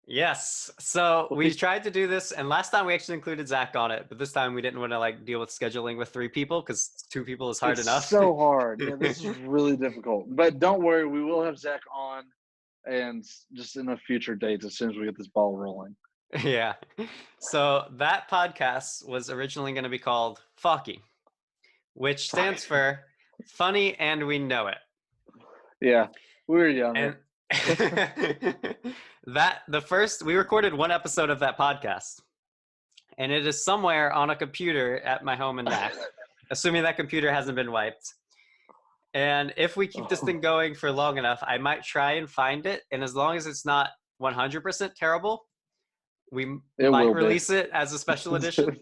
Yes. So we tried to do this, and last time we actually included Zach on it, but this time we didn't want to deal with scheduling with 3 people, because 2 people is hard enough. So hard. Yeah, this is really difficult. But don't worry, we will have Zach on, and just in a future date as soon as we get this ball rolling. Yeah. So that podcast was originally going to be called Focky, which stands for Funny and We Know It. Yeah, we were younger. We recorded 1 episode of that podcast, and it is somewhere on a computer at my home in Mac, assuming that computer hasn't been wiped. And if we keep this thing going for long enough, I might try and find it. And as long as it's not 100% terrible, we might release it as a special edition.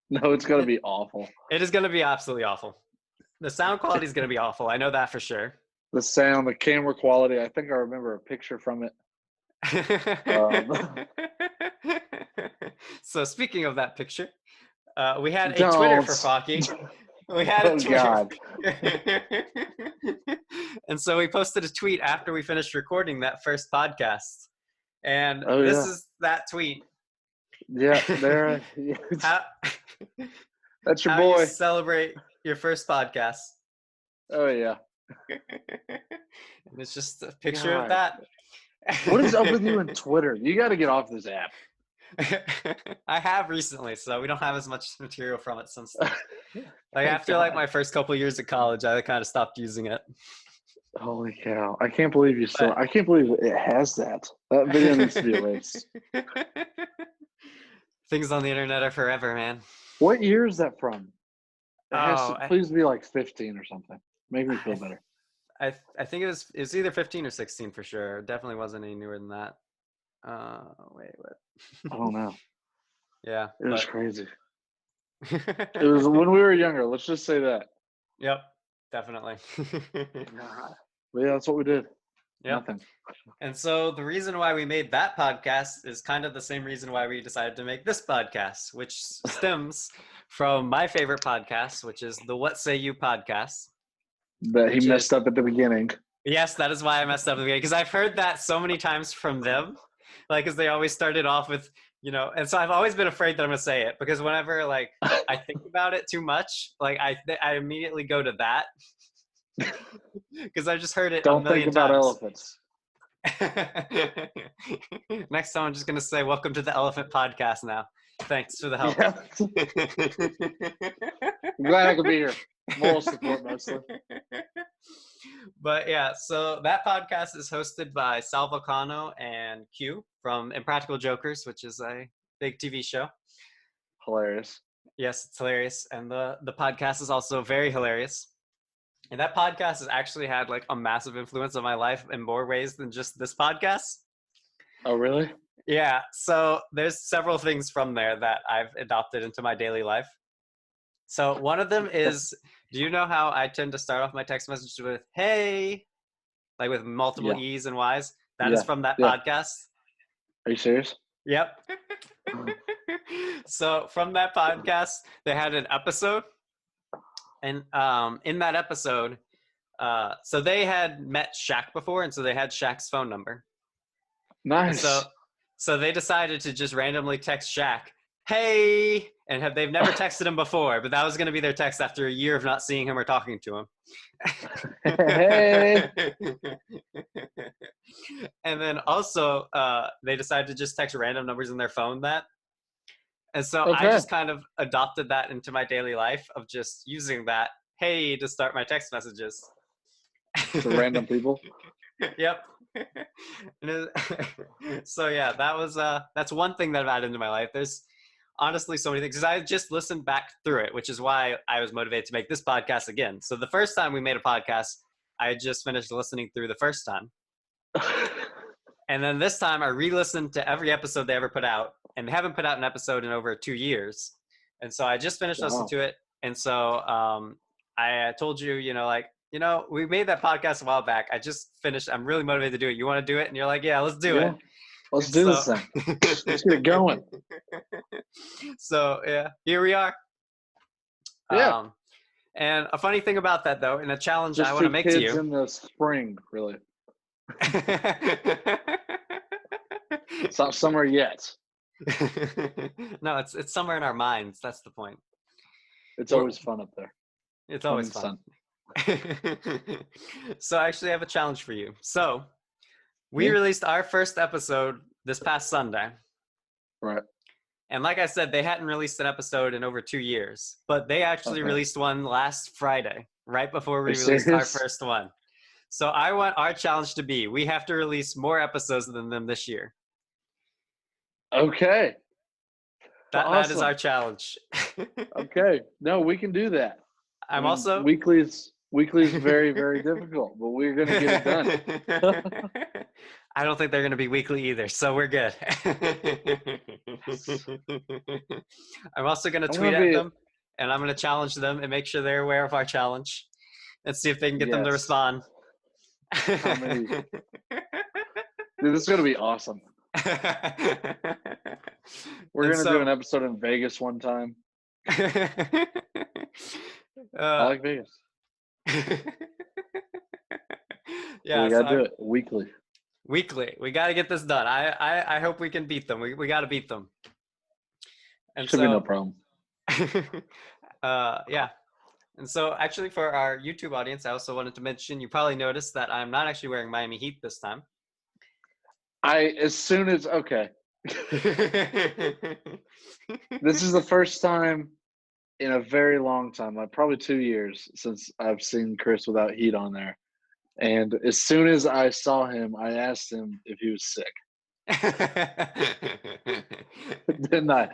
No, it's going to be awful. It is going to be absolutely awful. The sound quality is going to be awful. I know that for sure. The sound, the camera quality. I think I remember a picture from it. So speaking of that picture, we had a Twitter for Focky. We had a Twitter. God. And so we posted a tweet after we finished recording that first podcast. And this is that tweet. Yeah, there. That's your how boy. You celebrate your first podcast. Oh yeah. And it's just a picture of that. What is up with you and Twitter? You got to get off this app. I have recently, so we don't have as much material from it since then. After my first couple years of college, I kind of stopped using it. Holy cow. I can't believe I can't believe it has that. That video needs to be erased. Things on the internet are forever, man. What year is that from? It has to please be 15 or something. Make me feel better. I think it was either 15 or 16 for sure. It definitely wasn't any newer than that. Wait, what? I don't know. Yeah. It was crazy. It was when we were younger. Let's just say that. Yep. Definitely. Well, yeah, that's what we did. Yeah. Nothing. And so the reason why we made that podcast is kind of the same reason why we decided to make this podcast, which stems from my favorite podcast, which is the What Say You podcast. That he messed up at the beginning. Yes, that is why I messed up at the beginning, because I've heard that so many times from them. Because they always started off with, and so I've always been afraid that I'm going to say it, because whenever I think about it too much, I immediately go to that. Because I just heard it a Don't think million about times. elephants. Next time I'm just going to say, welcome to the Elephant Podcast now. Thanks for the help. Yeah. I'm glad I could be here. Moral support mostly. But yeah, so that podcast is hosted by Sal Volcano and Q from Impractical Jokers, which is a big TV show. Hilarious. Yes, it's hilarious. And the podcast is also very hilarious. And that podcast has actually had like a massive influence on my life in more ways than just this podcast. Oh, really? Yeah. So there's several things from there that I've adopted into my daily life. So one of them is, do you know how I tend to start off my text message with, hey, like with multiple E's and Y's? That is from that podcast. Are you serious? Yep. So from that podcast, they had an episode. And in that episode, so they had met Shaq before, and so they had Shaq's phone number. Nice. So they decided to just randomly text Shaq, hey, and they've never texted him before, but that was going to be their text after a year of not seeing him or talking to him. Hey. And then also they decided to just text random numbers in their phone that. And so I just kind of adopted that into my daily life of just using that, hey, to start my text messages. To random people? Yep. So yeah, that's one thing that I've added into my life. There's honestly so many things, because I just listened back through it, which is why I was motivated to make this podcast again. So the first time we made a podcast, I had just finished listening through the first time. And then this time I re-listened to every episode they ever put out, and they haven't put out an episode in over 2 years. And so I just finished listening to it. And so I told you, we made that podcast a while back. I just finished. I'm really motivated to do it. You want to do it? And you're like, yeah, let's do it. Let's do this thing. Let's get it going. So yeah, here we are. Yeah. And a funny thing about that, though, and a challenge just I want to make to you. in the spring, really. It's not summer yet. No, it's somewhere in our minds. That's the point. It's always fun up there. It's always fun. So I actually have a challenge for you. So we released our first episode this past Sunday. Right. And like I said, they hadn't released an episode in over 2 years, but they actually released one last Friday, right before we released our first one. So I want our challenge to be, we have to release more episodes than them this year. Okay. That is our challenge. Okay. No, we can do that. I'm also... Weekly is very, very difficult, but we're going to get it done. I don't think they're going to be weekly either, so we're good. I'm also going to tweet at them, and I'm going to challenge them and make sure they're aware of our challenge and see if they can get them to respond. How many? Dude, this is going to be awesome. We're going to do an episode in Vegas one time. I like Vegas. Yeah, we got to do it weekly. Weekly. We got to get this done. I hope we can beat them. We got to beat them. And Should be no problem. Yeah. And so actually for our YouTube audience, I also wanted to mention, you probably noticed that I'm not actually wearing Miami Heat this time. Okay. This is the first time in a very long time, like probably 2 years, since I've seen Chris without Heat on there. And as soon as I saw him, I asked him if he was sick. Didn't I?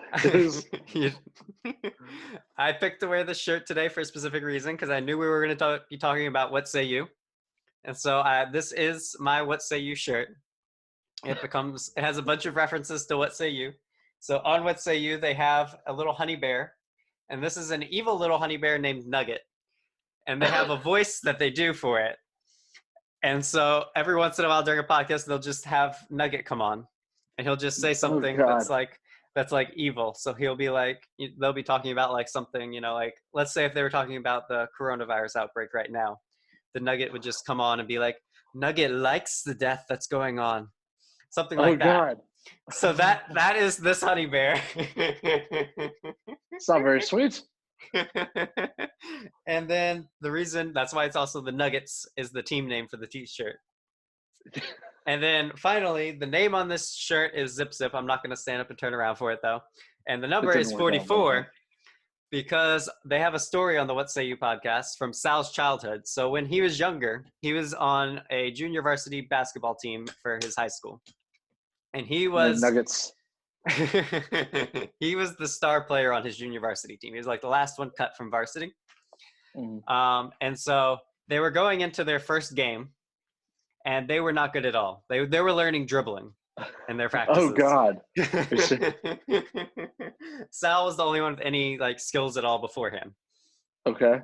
I picked to wear this shirt today for a specific reason, because I knew we were going to be talking about What Say You. And so this is my What Say You shirt. It has a bunch of references to What Say You. So on What Say You, they have a little honey bear. And this is an evil little honey bear named Nugget. And they have a voice that they do for it. And so every once in a while during a podcast, they'll just have Nugget come on, and he'll just say something that's like evil. So he'll be like, they'll be talking about like something, like, let's say if they were talking about the coronavirus outbreak right now, the Nugget would just come on and be like, Nugget likes the death that's going on. Something like that. God. So that is this honey bear. It's not very sweet. And then the reason that's why it's also the Nuggets is the team name for the t-shirt. And then finally, the name on this shirt is Zip Zip. I'm not going to stand up and turn around for it though. And the number is 44 because they have a story on the What Say You podcast from Sal's childhood. So when he was younger, he was on a junior varsity basketball team for his high school. And he was Nuggets. he was the star player on his junior varsity team. He was like the last one cut from varsity. And so they were going into their first game, and they were not good at all. They were learning dribbling in their practices. Oh God! Sal was the only one with any like skills at all beforehand. Okay.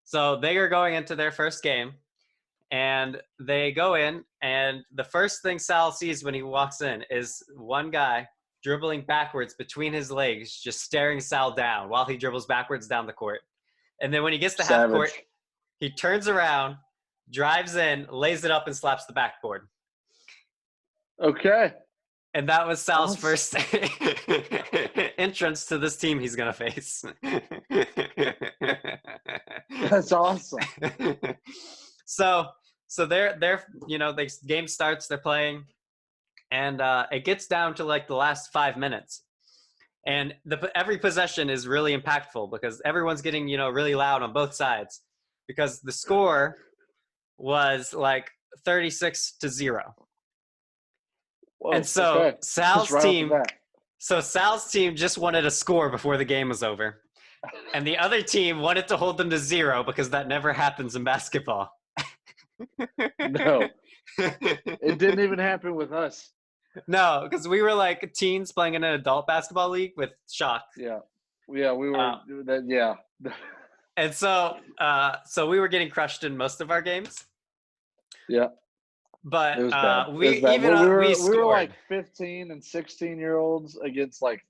So they are going into their first game, and they go in, and the first thing Sal sees when he walks in is one guy dribbling backwards between his legs, just staring Sal down while he dribbles backwards down the court. And then when he gets to half court, he turns around, drives in, lays it up, and slaps the backboard. Okay. And that was Sal's first entrance to this team he's going to face. That's awesome. So they're the game starts, they're playing, and it gets down to like the last 5 minutes. And every possession is really impactful because everyone's getting, really loud on both sides because the score was like 36-0. Whoa, and so Sal's team just wanted a score before the game was over. And the other team wanted to hold them to 0 because that never happens in basketball. No. It didn't even happen with us. No, because we were like teens playing in an adult basketball league with Shock. Yeah, we were. Yeah. And so we were getting crushed in most of our games. Yeah. But it was bad. we were like 15 and 16-year-olds against like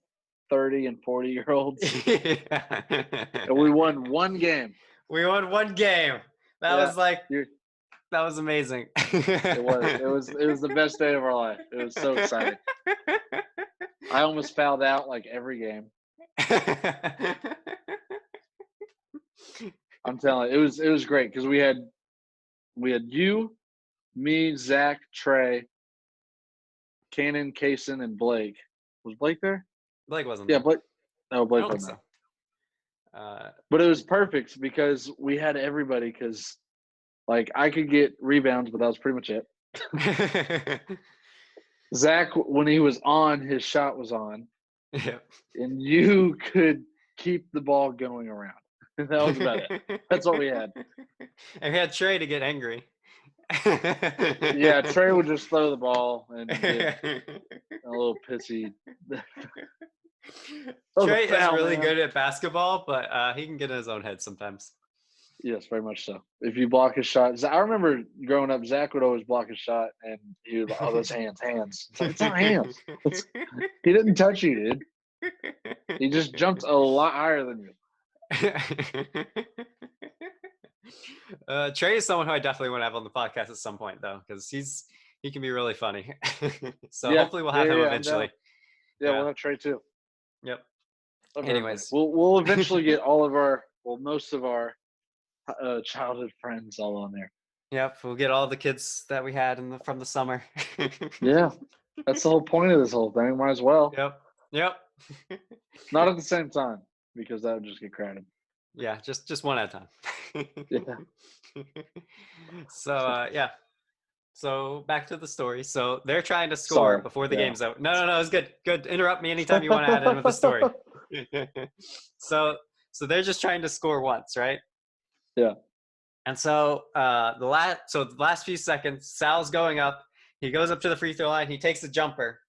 30 and 40-year-olds. Yeah. And we won one game. We won one game. That was amazing. It was the best day of our life. It was so exciting. I almost fouled out like every game. I'm telling you, it was great because we had you, me, Zach, Trey, Cannon, Kaysen, and Blake. Was Blake there? Blake wasn't there. Yeah, Blake. No, Blake wasn't there. But it was perfect because we had everybody because, like, I could get rebounds, but that was pretty much it. Zach, when he was on, his shot was on. Yeah. And you could keep the ball going around. That was about it. That's all we had. And we had Trey to get angry. Yeah, Trey would just throw the ball and get a little pissy. Trey is really good at basketball, but he can get in his own head sometimes. Yes, very much so. If you block his shot, I remember growing up, Zach would always block his shot, and he would, oh, those hands. It's like, it's not hands. He didn't touch you, dude. He just jumped a lot higher than you. Trey is someone who I definitely want to have on the podcast at some point, though, because he can be really funny. So hopefully we'll have him eventually. Yeah, we'll have Trey too. Yep. Anyways, we'll eventually get most of our childhood friends all on there. Yep, we'll get all the kids that we had from the summer. Yeah, that's the whole point of this whole thing. Might as well. Yep. Not at the same time because that would just get crowded. Yeah, just one at a time. Yeah. So So back to the story. So they're trying to score before the game's out. No, it's good. Good. Interrupt me anytime you want to add in with the story. So they're just trying to score once, right? Yeah. And so the last few seconds, Sal's going up. He goes up to the free throw line. He takes a jumper,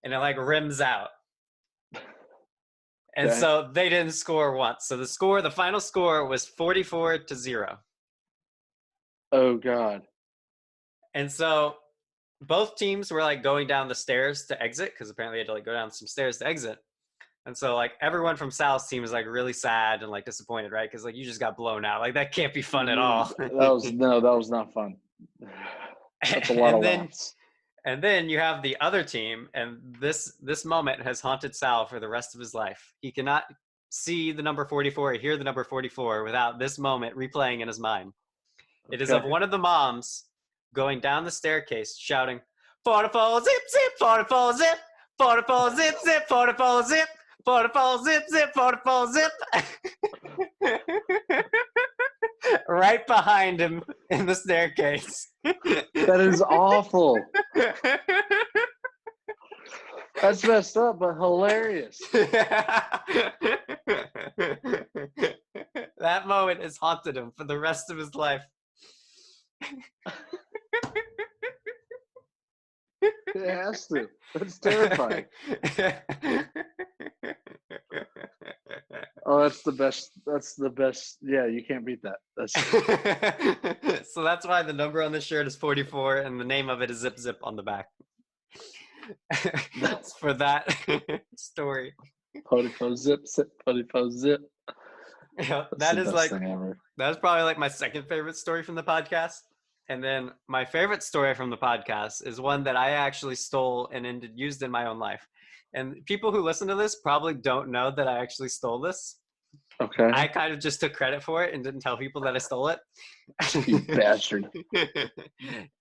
and it like rims out. And so they didn't score once. So the final score was 44-0. Oh God. And so both teams were like going down the stairs to exit because apparently they had to like go down some stairs to exit. And so like everyone from Sal's team is like really sad and like disappointed, right? Because like you just got blown out. Like that can't be fun at all. That was not fun. That's a lot of laughs. And then you have the other team, and this moment has haunted Sal for the rest of his life. He cannot see the number 44 or hear the number 44 without this moment replaying in his mind. It is Okay. of one of the moms going down the staircase shouting, 44 zip zip, 44 zip, 44 zip zip, 44 zip, 44 zip zip, 44 zip. Right behind him in the staircase. That is awful. That's messed up, but hilarious. That moment has haunted him for the rest of his life. It has to. That's terrifying. Oh, that's the best. That's the best. Yeah, you can't beat that. That's So that's why the number on the shirt is 44 and the name of it is Zip Zip on the back. That's for that story. 44 zip, zip, 44 zip. Yeah, That's that the is best like thing ever. that's probably like my second favorite story from the podcast. And then my favorite story from the podcast is one that I actually stole and used in my own life. And people who listen to this probably don't know that I actually stole this. Okay. I kind of just took credit for it and didn't tell people that I stole it. You bastard.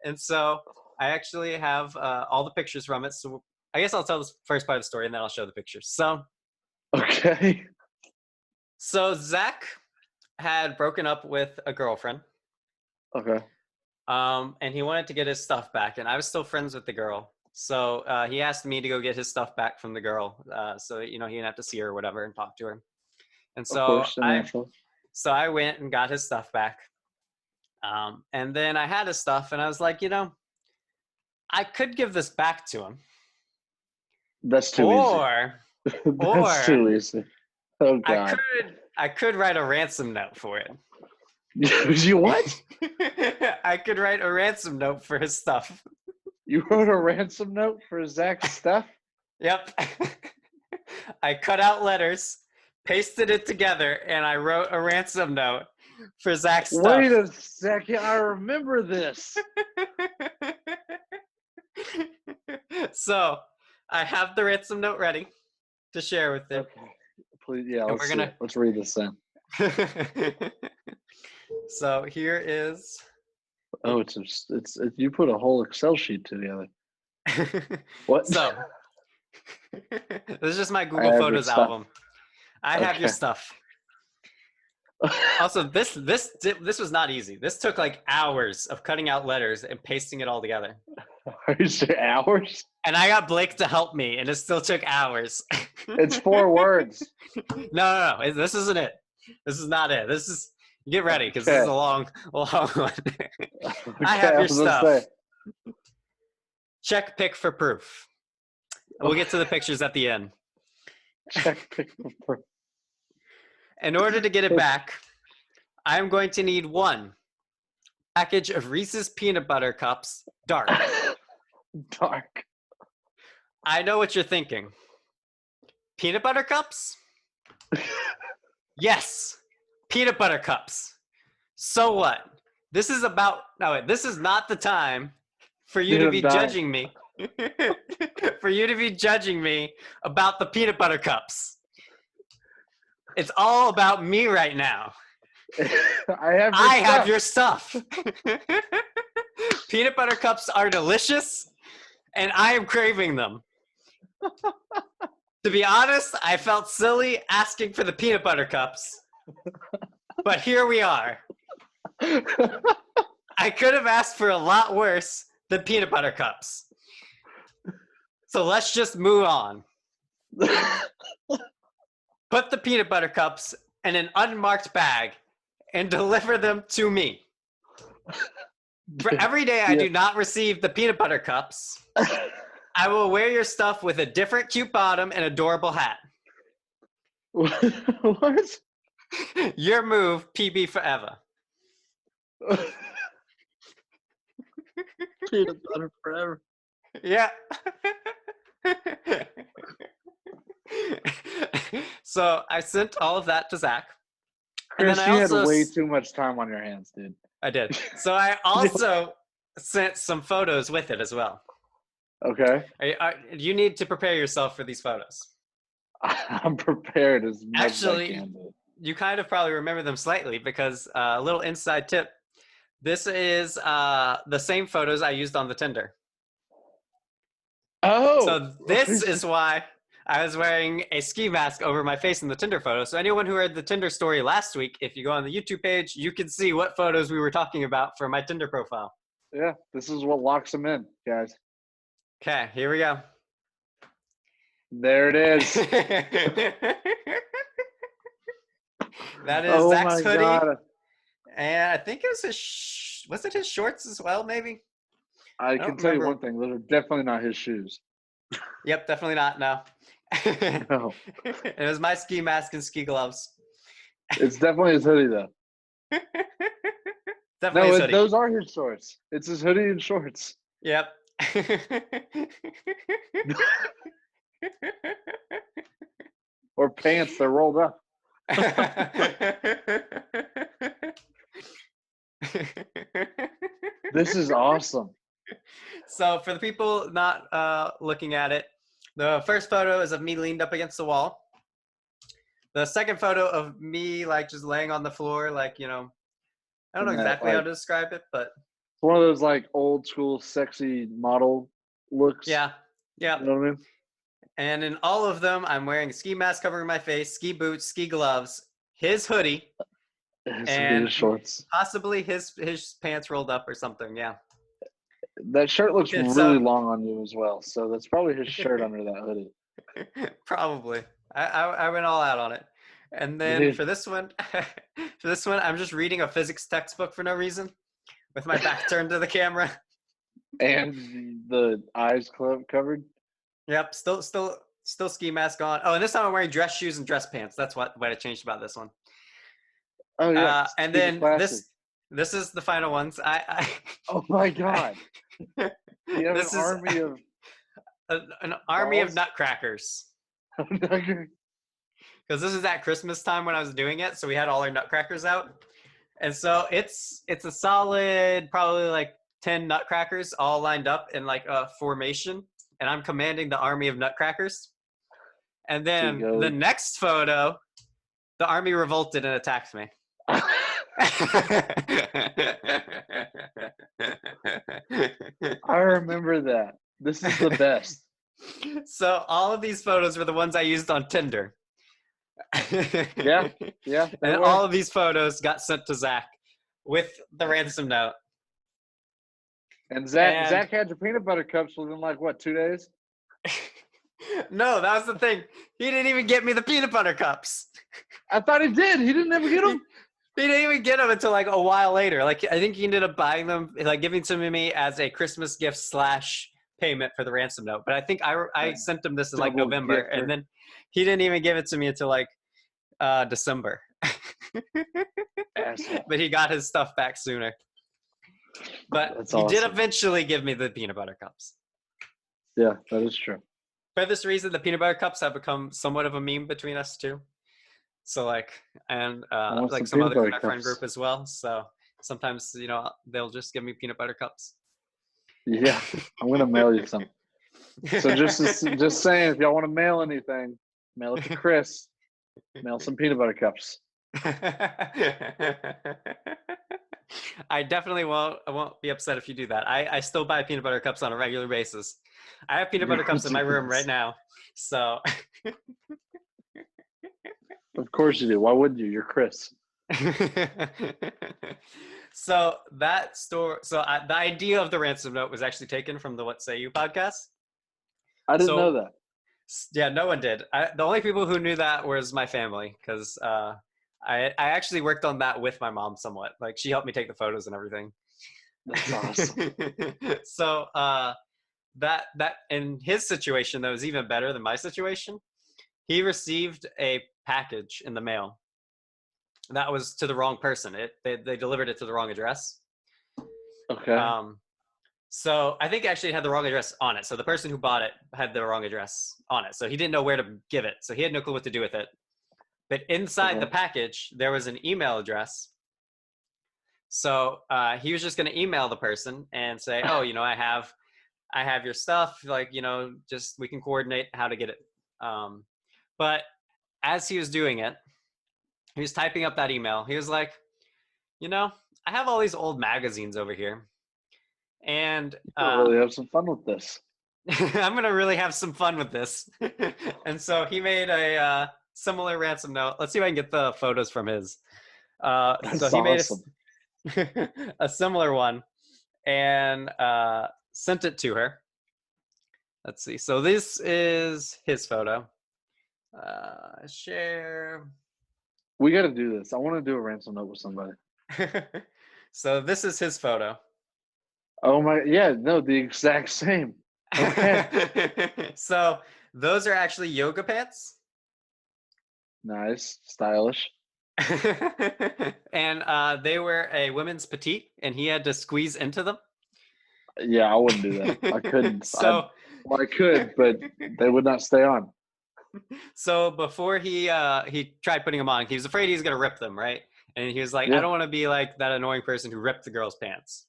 And so I actually have all the pictures from it. So I guess I'll tell the first part of the story and then I'll show the pictures. Okay. So Zach had broken up with a girlfriend. Okay. And he wanted to get his stuff back, and I was still friends with the girl. So he asked me to go get his stuff back from the girl, so he didn't have to see her or whatever and talk to her. And Of so course, I went and got his stuff back. And then I had his stuff, and I was like, I could give this back to him, That's too easy. That's too easy. Oh God. I could write a ransom note for it. You what? I could write a ransom note for his stuff. You wrote a ransom note for Zach's stuff? Yep. I cut out letters, pasted it together, and I wrote a ransom note for Zach's stuff. Wait a second. I remember this. So I have the ransom note ready to share with him. Okay. Please, yeah, And let's read this then. So here is. Oh, it's you put a whole Excel sheet together. What? So this is just my I Google have your Photos stuff. album. I have your Okay. stuff. Also, this was not easy. This took like hours of cutting out letters and pasting it all together. Is there hours? And I got Blake to help me, and it still took hours. It's 4 words. No. This isn't it. This is not it. This is. Get ready, because this is a long one. I have your stuff. Check pic for proof. We'll get to the pictures at the end. Check pic for proof. In order to get it back, I'm going to need 1 package of Reese's Peanut Butter Cups, dark. Dark. I know what you're thinking. Peanut Butter Cups? Yes, peanut butter cups. So what? This is not the time for you to be judging me. For you to be judging me about the peanut butter cups. It's all about me right now. I have your stuff. Peanut butter cups are delicious, and I am craving them. To be honest, I felt silly asking for the peanut butter cups, but here we are. I could have asked for a lot worse than peanut butter cups. So let's just move on. Put the peanut butter cups in an unmarked bag and deliver them to me. Every day I do not receive the peanut butter cups, I will wear your stuff with a different cute bottom and adorable hat. What? Your move, PB forever. Peanut butter forever. Yeah. So I sent all of that to Zach. Chris, and then you had way too much time on your hands, dude. I did. So I also sent some photos with it as well. Okay. You need to prepare yourself for these photos. I'm prepared as much as I Actually, can be. you kind of probably remember them slightly because a little inside tip. This is the same photos I used on the Tinder. Oh, So this is why I was wearing a ski mask over my face in the Tinder photo. So anyone who heard the Tinder story last week, if you go on the YouTube page, you can see what photos we were talking about for my Tinder profile. yeah, this is what locks them in, guys. Okay, here we go. There it is. That is Oh Zach's my hoodie, god. and I think it was his. Was it his shorts as well? Maybe I I don't can tell you remember. one thing, those are definitely not his shoes. Yep, definitely not. No. No. It was my ski mask and ski gloves. It's definitely his hoodie though. Definitely No, his hoodie. those are his shorts. It's his hoodie and shorts. Yep. Or pants, they're rolled up. This is awesome. So for the people not looking at it, the first photo is of me leaned up against the wall. The second photo of me like just laying on the floor, like, you know, I don't know And that, exactly how like, to describe it, but it's one of those like old school sexy model looks. yeah, yeah. You know what I mean? And in all of them, I'm wearing a ski mask covering my face, ski boots, ski gloves, his hoodie, His hoodie and and shorts. possibly his pants rolled up or something. Yeah. That shirt looks Okay, really so long on you as well. So that's probably his shirt under that hoodie. probably I went all out on it. And You then did. for this one, I'm just reading a physics textbook for no reason, with my back turned to the camera. And the eyes covered. Yep, still ski mask on. Oh, and this time I'm wearing dress shoes and dress pants. That's what I changed about this one. Oh yeah, And keep it then classy. this is the final ones. Oh my god, you have an This is army of an army of balls. nutcrackers. Because this is at Christmas time when I was doing it, so we had all our nutcrackers out, and so it's a solid probably like 10 nutcrackers all lined up in like a formation, and I'm commanding the army of nutcrackers. And So you then the go. next photo, the army revolted and attacked me. I remember that. This is the best. So all of these photos were the ones I used on Tinder. Yeah, yeah. And That way. all of these photos got sent to Zach with the ransom note. And And Zach had your peanut butter cups within like what, 2 days? no, that was the thing. He didn't even get me the peanut butter cups. I thought he did. He didn't ever get them. He didn't even get them until like a while later. Like I think he ended up buying them, like giving them to me as a Christmas gift / payment for the ransom note. But I think I sent him this in like Double November, gifter. and then he didn't even give it to me until like December. Asshole. But he got his stuff back sooner. But That's he did awesome. eventually give me the peanut butter cups. Yeah, that is true. For this reason, the peanut butter cups have become somewhat of a meme between us too. So like, and want like some some peanut others in butter my friend cups. group as well. So sometimes, you know, they'll just give me peanut butter cups. Yeah, I'm gonna mail you some. So just saying, if y'all want to mail anything, mail it to Chris. Mail some peanut butter cups. I definitely won't. I won't be upset if you do that. I still buy peanut butter cups on a regular basis. I have peanut butter cups in my room right now. So Of course you do. Why wouldn't you? You're Chris. so that store. So the idea of the ransom note was actually taken from the What Say You podcast. I didn't know So that. yeah, no one did. The only people who knew that was my family, because I actually worked on that with my mom somewhat. Like she helped me take the photos and everything. That's awesome. So that in his situation that was even better than my situation. He received a package in the mail that was to the wrong person. They delivered it to the wrong address. Okay. So I think actually it had the wrong address on it. So the person who bought it had the wrong address on it. So he didn't know where to give it. So he had no clue what to do with it. But inside the package, there was an email address. So he was just going to email the person and say, oh, you know, I have your stuff. Like, you know, just we can coordinate how to get it. But as he was doing it, he was typing up that email. He was like, I have all these old magazines over here, and We'll really have some fun with this. I'm gonna really have some fun with this. And so he made a similar ransom note. Let's see if I can get the photos from his. So That's he made awesome. a similar one and sent it to her. Let's see. So this is his photo. Share. We got to do this. I want to do a ransom note with somebody. So this is his photo. Oh my, yeah, no, the exact same. Okay. So those are actually yoga pants. Nice, stylish. And they were a women's petite, and he had to squeeze into them. Yeah, I wouldn't do that. I couldn't. So I could, but they would not stay on. so before he tried putting them on, he was afraid he was gonna rip them, right? And he was like, Yeah. I don't want to be like that annoying person who ripped the girl's pants.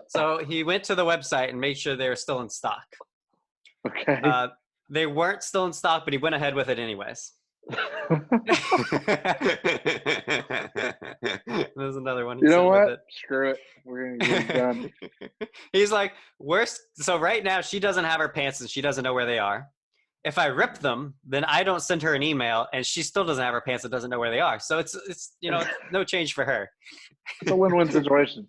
So he went to the website and made sure they were still in stock. Okay. They weren't still in stock, but he went ahead with it anyways. There's another one. You know what? Screw it. We're gonna get it done. He's like, worst. So right now she doesn't have her pants and she doesn't know where they are. If I rip them, then I don't send her an email, and she still doesn't have her pants and doesn't know where they are. So it's no change for her. It's a win-win situation.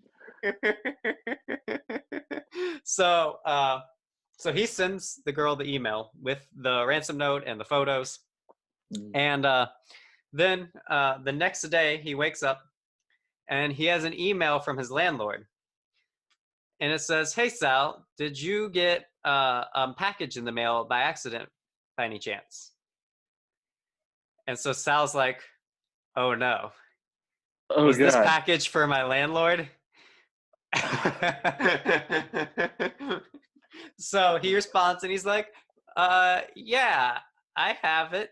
So he sends the girl the email with the ransom note and the photos. And then the next day he wakes up and he has an email from his landlord. And it says, "Hey, Sal, did you get a package in the mail by accident by any chance?" And so Sal's like, "Oh, no. Oh, Was this God. package for my landlord?" So he responds and he's like, yeah, I have it.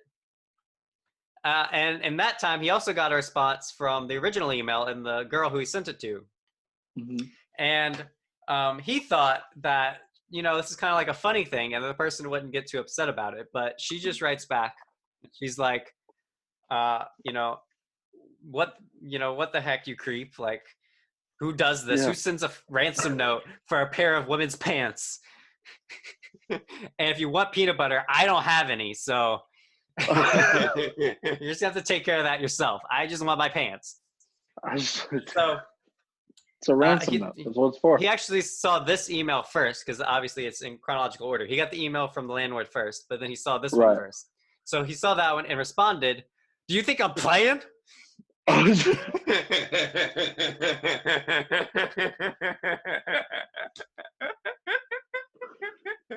And in that time, he also got a response from the original email and the girl who he sent it to. Mm-hmm. And he thought that, this is kind of like a funny thing and the person wouldn't get too upset about it. But she just writes back. She's like, what the heck, you creep? Like, who does this? Yeah. Who sends a ransom note for a pair of women's pants? And if you want peanut butter, I don't have any. So you just have to take care of that yourself. I just want my pants. So it's a ransom note. That's what it's for. He actually saw this email first because obviously it's in chronological order. He got the email from the landlord first, but then he saw this one first. So he saw that one and responded, "Do you think I'm playing?"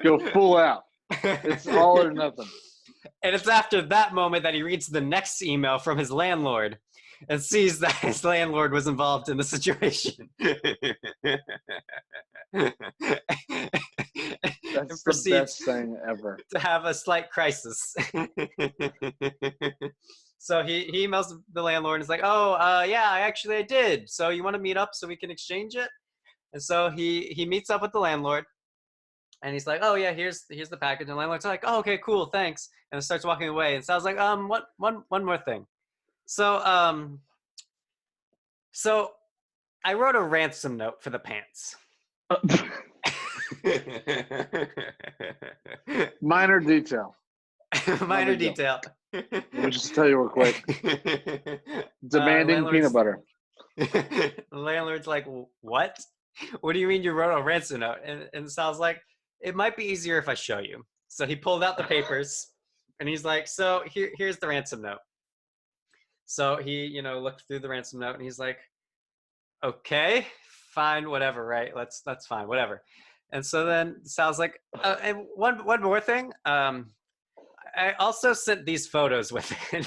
Go full out. It's all or nothing. And it's after that moment that he reads the next email from his landlord and sees that his landlord was involved in the situation. That's the best thing ever. To have a slight crisis. So he emails the landlord and is like, "Oh, yeah, I did. So you want to meet up so we can exchange it?" And so he meets up with the landlord. And he's like, "Oh yeah, here's the package." And the landlord's like, "Oh, okay, cool, thanks." And starts walking away. And so I was like, one more thing. So I wrote a ransom note for the pants. Minor detail. Minor detail. Let me just tell you real quick. Demanding peanut butter. The landlord's like, "What? What do you mean you wrote a ransom note?" And Sal's like, "It might be easier if I show you." So he pulled out the papers and he's like, "So here's the ransom note." So he, looked through the ransom note and he's like, "Okay, fine, whatever, right? That's fine, whatever." And so then Sal's like, "And one more thing. I also sent these photos with it."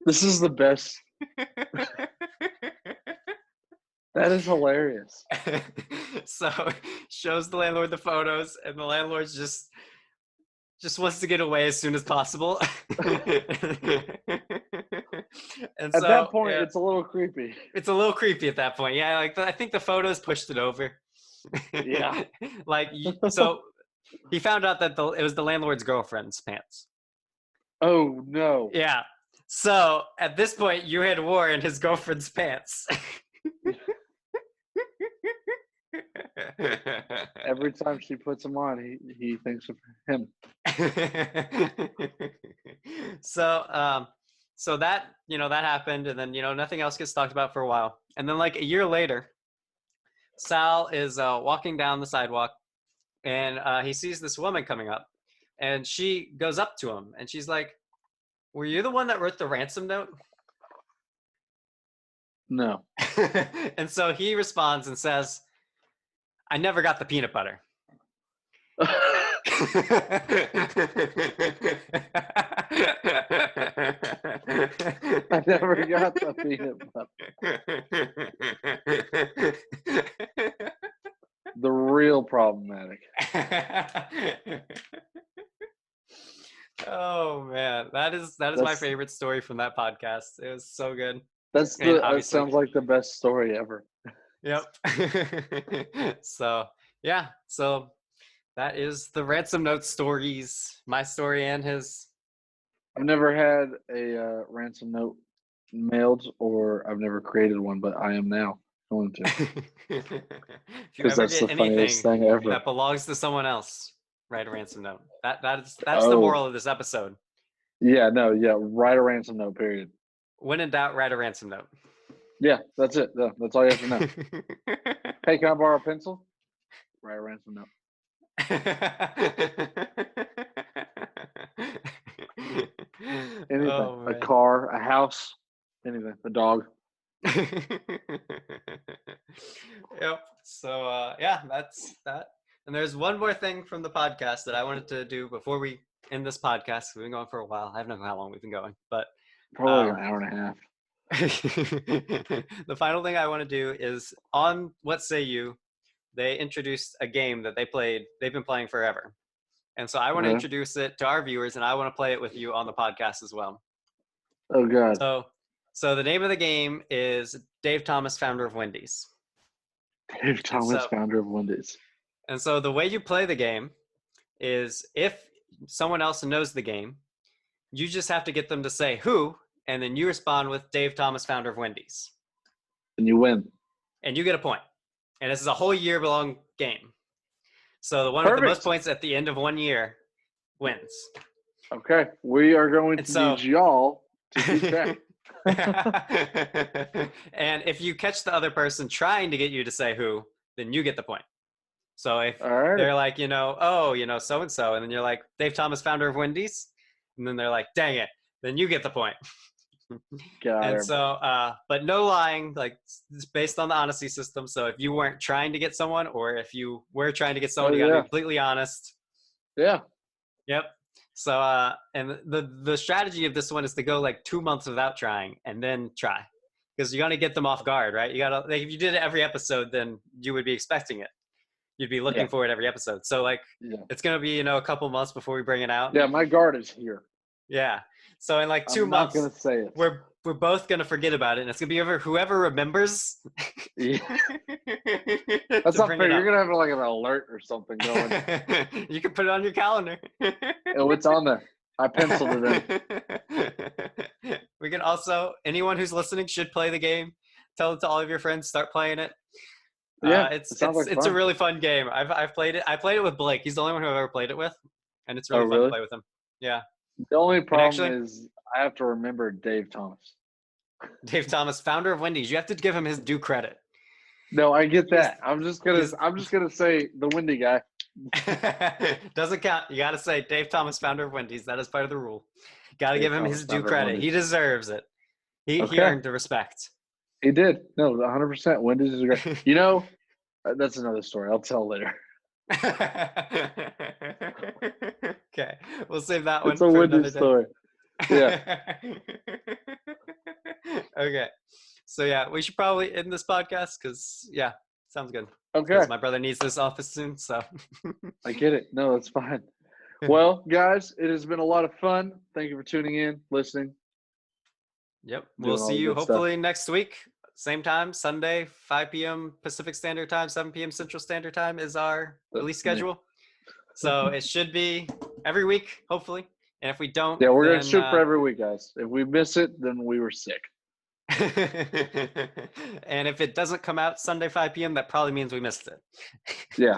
This is the best. That is hilarious. So shows the landlord the photos, and the landlord just wants to get away as soon as possible. And At so that point, yeah, it's a little creepy. it's a little creepy at that point. Yeah, like I think the photos pushed it over. Yeah. Like so he found out that it was the landlord's girlfriend's pants. Oh no. Yeah. So at this point, you had worn his girlfriend's pants. Every time she puts them on, he thinks of him. So so that that happened, and then nothing else gets talked about for a while, and then like a year later, Sal is walking down the sidewalk, and he sees this woman coming up, and she goes up to him, and she's like, "Were you the one that wrote the ransom note?" No. And so he responds and says, "I never got the peanut butter." I never got the peanut butter. The real problematic. Oh man, that is my favorite story from that podcast. It was so good. That sounds like the best story ever. Yep. So yeah, so that is the ransom note stories. My story and his. I've never had a ransom note mailed, or I've never created one, but I am now going to, If you because ever that's the get funniest anything thing ever. that belongs to someone else, write a ransom note. That's the Oh. moral of this episode. Yeah, no, yeah, write a ransom note, period. When in doubt, write a ransom note. Yeah, that's it. Yeah, that's all you have to know. Hey, can I borrow a pencil? Write a ransom note. Anything. Oh, a man. car, a house, anything. A dog. Yep. So yeah, that's that. And there's one more thing from the podcast that I wanted to do before we end this podcast. We've been going for a while. I don't know how long we've been going, but Probably like an hour and a half. the final thing I want to do is on What Say You, they introduced a game that they've been playing forever. And so I want to introduce it to our viewers, and I want to play it with you on the podcast as well. Oh God. So the name of the game is Dave Thomas, founder of Wendy's. Dave Thomas, founder of Wendy's. And so the way you play the game is if someone else knows the game, you just have to get them to say who, and then you respond with Dave Thomas, founder of Wendy's. And you win. And you get a point. And this is a whole year-long game. So the one with the most points at the end of 1 year wins. Okay. We are going to need y'all to keep track. And if you catch the other person trying to get you to say who, then you get the point. So if they're like, so-and-so, and then you're like, Dave Thomas, founder of Wendy's, and then they're like, dang it, then you get the point. And so, but no lying, like it's based on the honesty system. So if you weren't trying to get someone, or if you were trying to get someone, you gotta be completely honest. Yeah. Yep. So, and the strategy of this one is to go like 2 months without trying and then try, because you're gonna get them off guard, right? You gotta, like, if you did it every episode, then you would be expecting it. You'd be looking for it every episode. So like, it's gonna be a couple months before we bring it out. Yeah, my guard is here. Yeah. So in like 2 months, I'm not gonna say it. We're both gonna forget about it, and it's gonna be whoever remembers. Yeah. That's not fair. You're gonna have like an alert or something going. You can put it on your calendar. Oh, it's on there. I penciled it in. We can also, anyone who's listening should play the game. Tell it to all of your friends. Start playing it. Yeah, it's a really fun game. I've played it. I played it with Blake. He's the only one who I've ever played it with, and it's really fun to play with him. Yeah. The only problem is I have to remember Dave Thomas. Dave Thomas, founder of Wendy's. You have to give him his due credit. No, I get that. I'm just gonna say the Wendy guy. Doesn't count. You got to say Dave Thomas, founder of Wendy's. That is part of the rule. Got to give him his due credit. He deserves it. He earned the respect. He did. No, 100%. Wendy's is great. That's another story. I'll tell later. Okay, we'll save that one. It's a Wendy's story. Yeah. Okay. So yeah, we should probably end this podcast because sounds good. Okay. My brother needs this office soon, so. I get it. No, that's fine. Well, guys, it has been a lot of fun. Thank you for tuning in, listening. Yep. We'll doing all see the you good stuff. hopefully next week. Same time, Sunday, 5 p.m. Pacific Standard Time, 7 p.m. Central Standard Time is our release That's me. schedule. So it should be every week, hopefully. And if we don't, Yeah, we're gonna then shoot for every week, guys. If we miss it, then we were sick. and if it doesn't come out Sunday 5 p.m., that probably means we missed it. Yeah.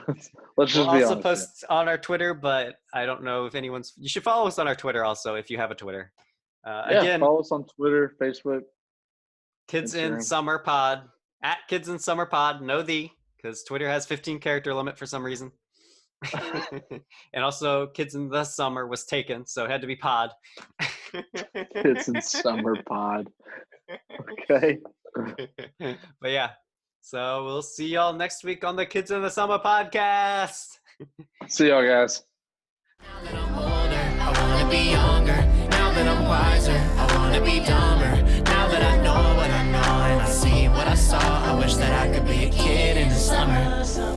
Let's We'll just be also honest. post on our Twitter, but I don't know if anyone's. You should follow us on our Twitter also if you have a Twitter. Yeah, Again, follow us on Twitter, Facebook, Kids in Instagram. Summer Pod at Kids in Summer Pod. No because Twitter has 15 character limit for some reason. And also, Kids in the Summer was taken, so it had to be Pod. Kids in Summer Pod. Okay. But yeah, so we'll see y'all next week on the Kids in the Summer podcast. See y'all, guys. Now that I'm older, I wanna be younger. Now that I'm wiser, I wanna be dumber. Now that I know what I know and I see what I saw, I wish that I could be a kid in the summer.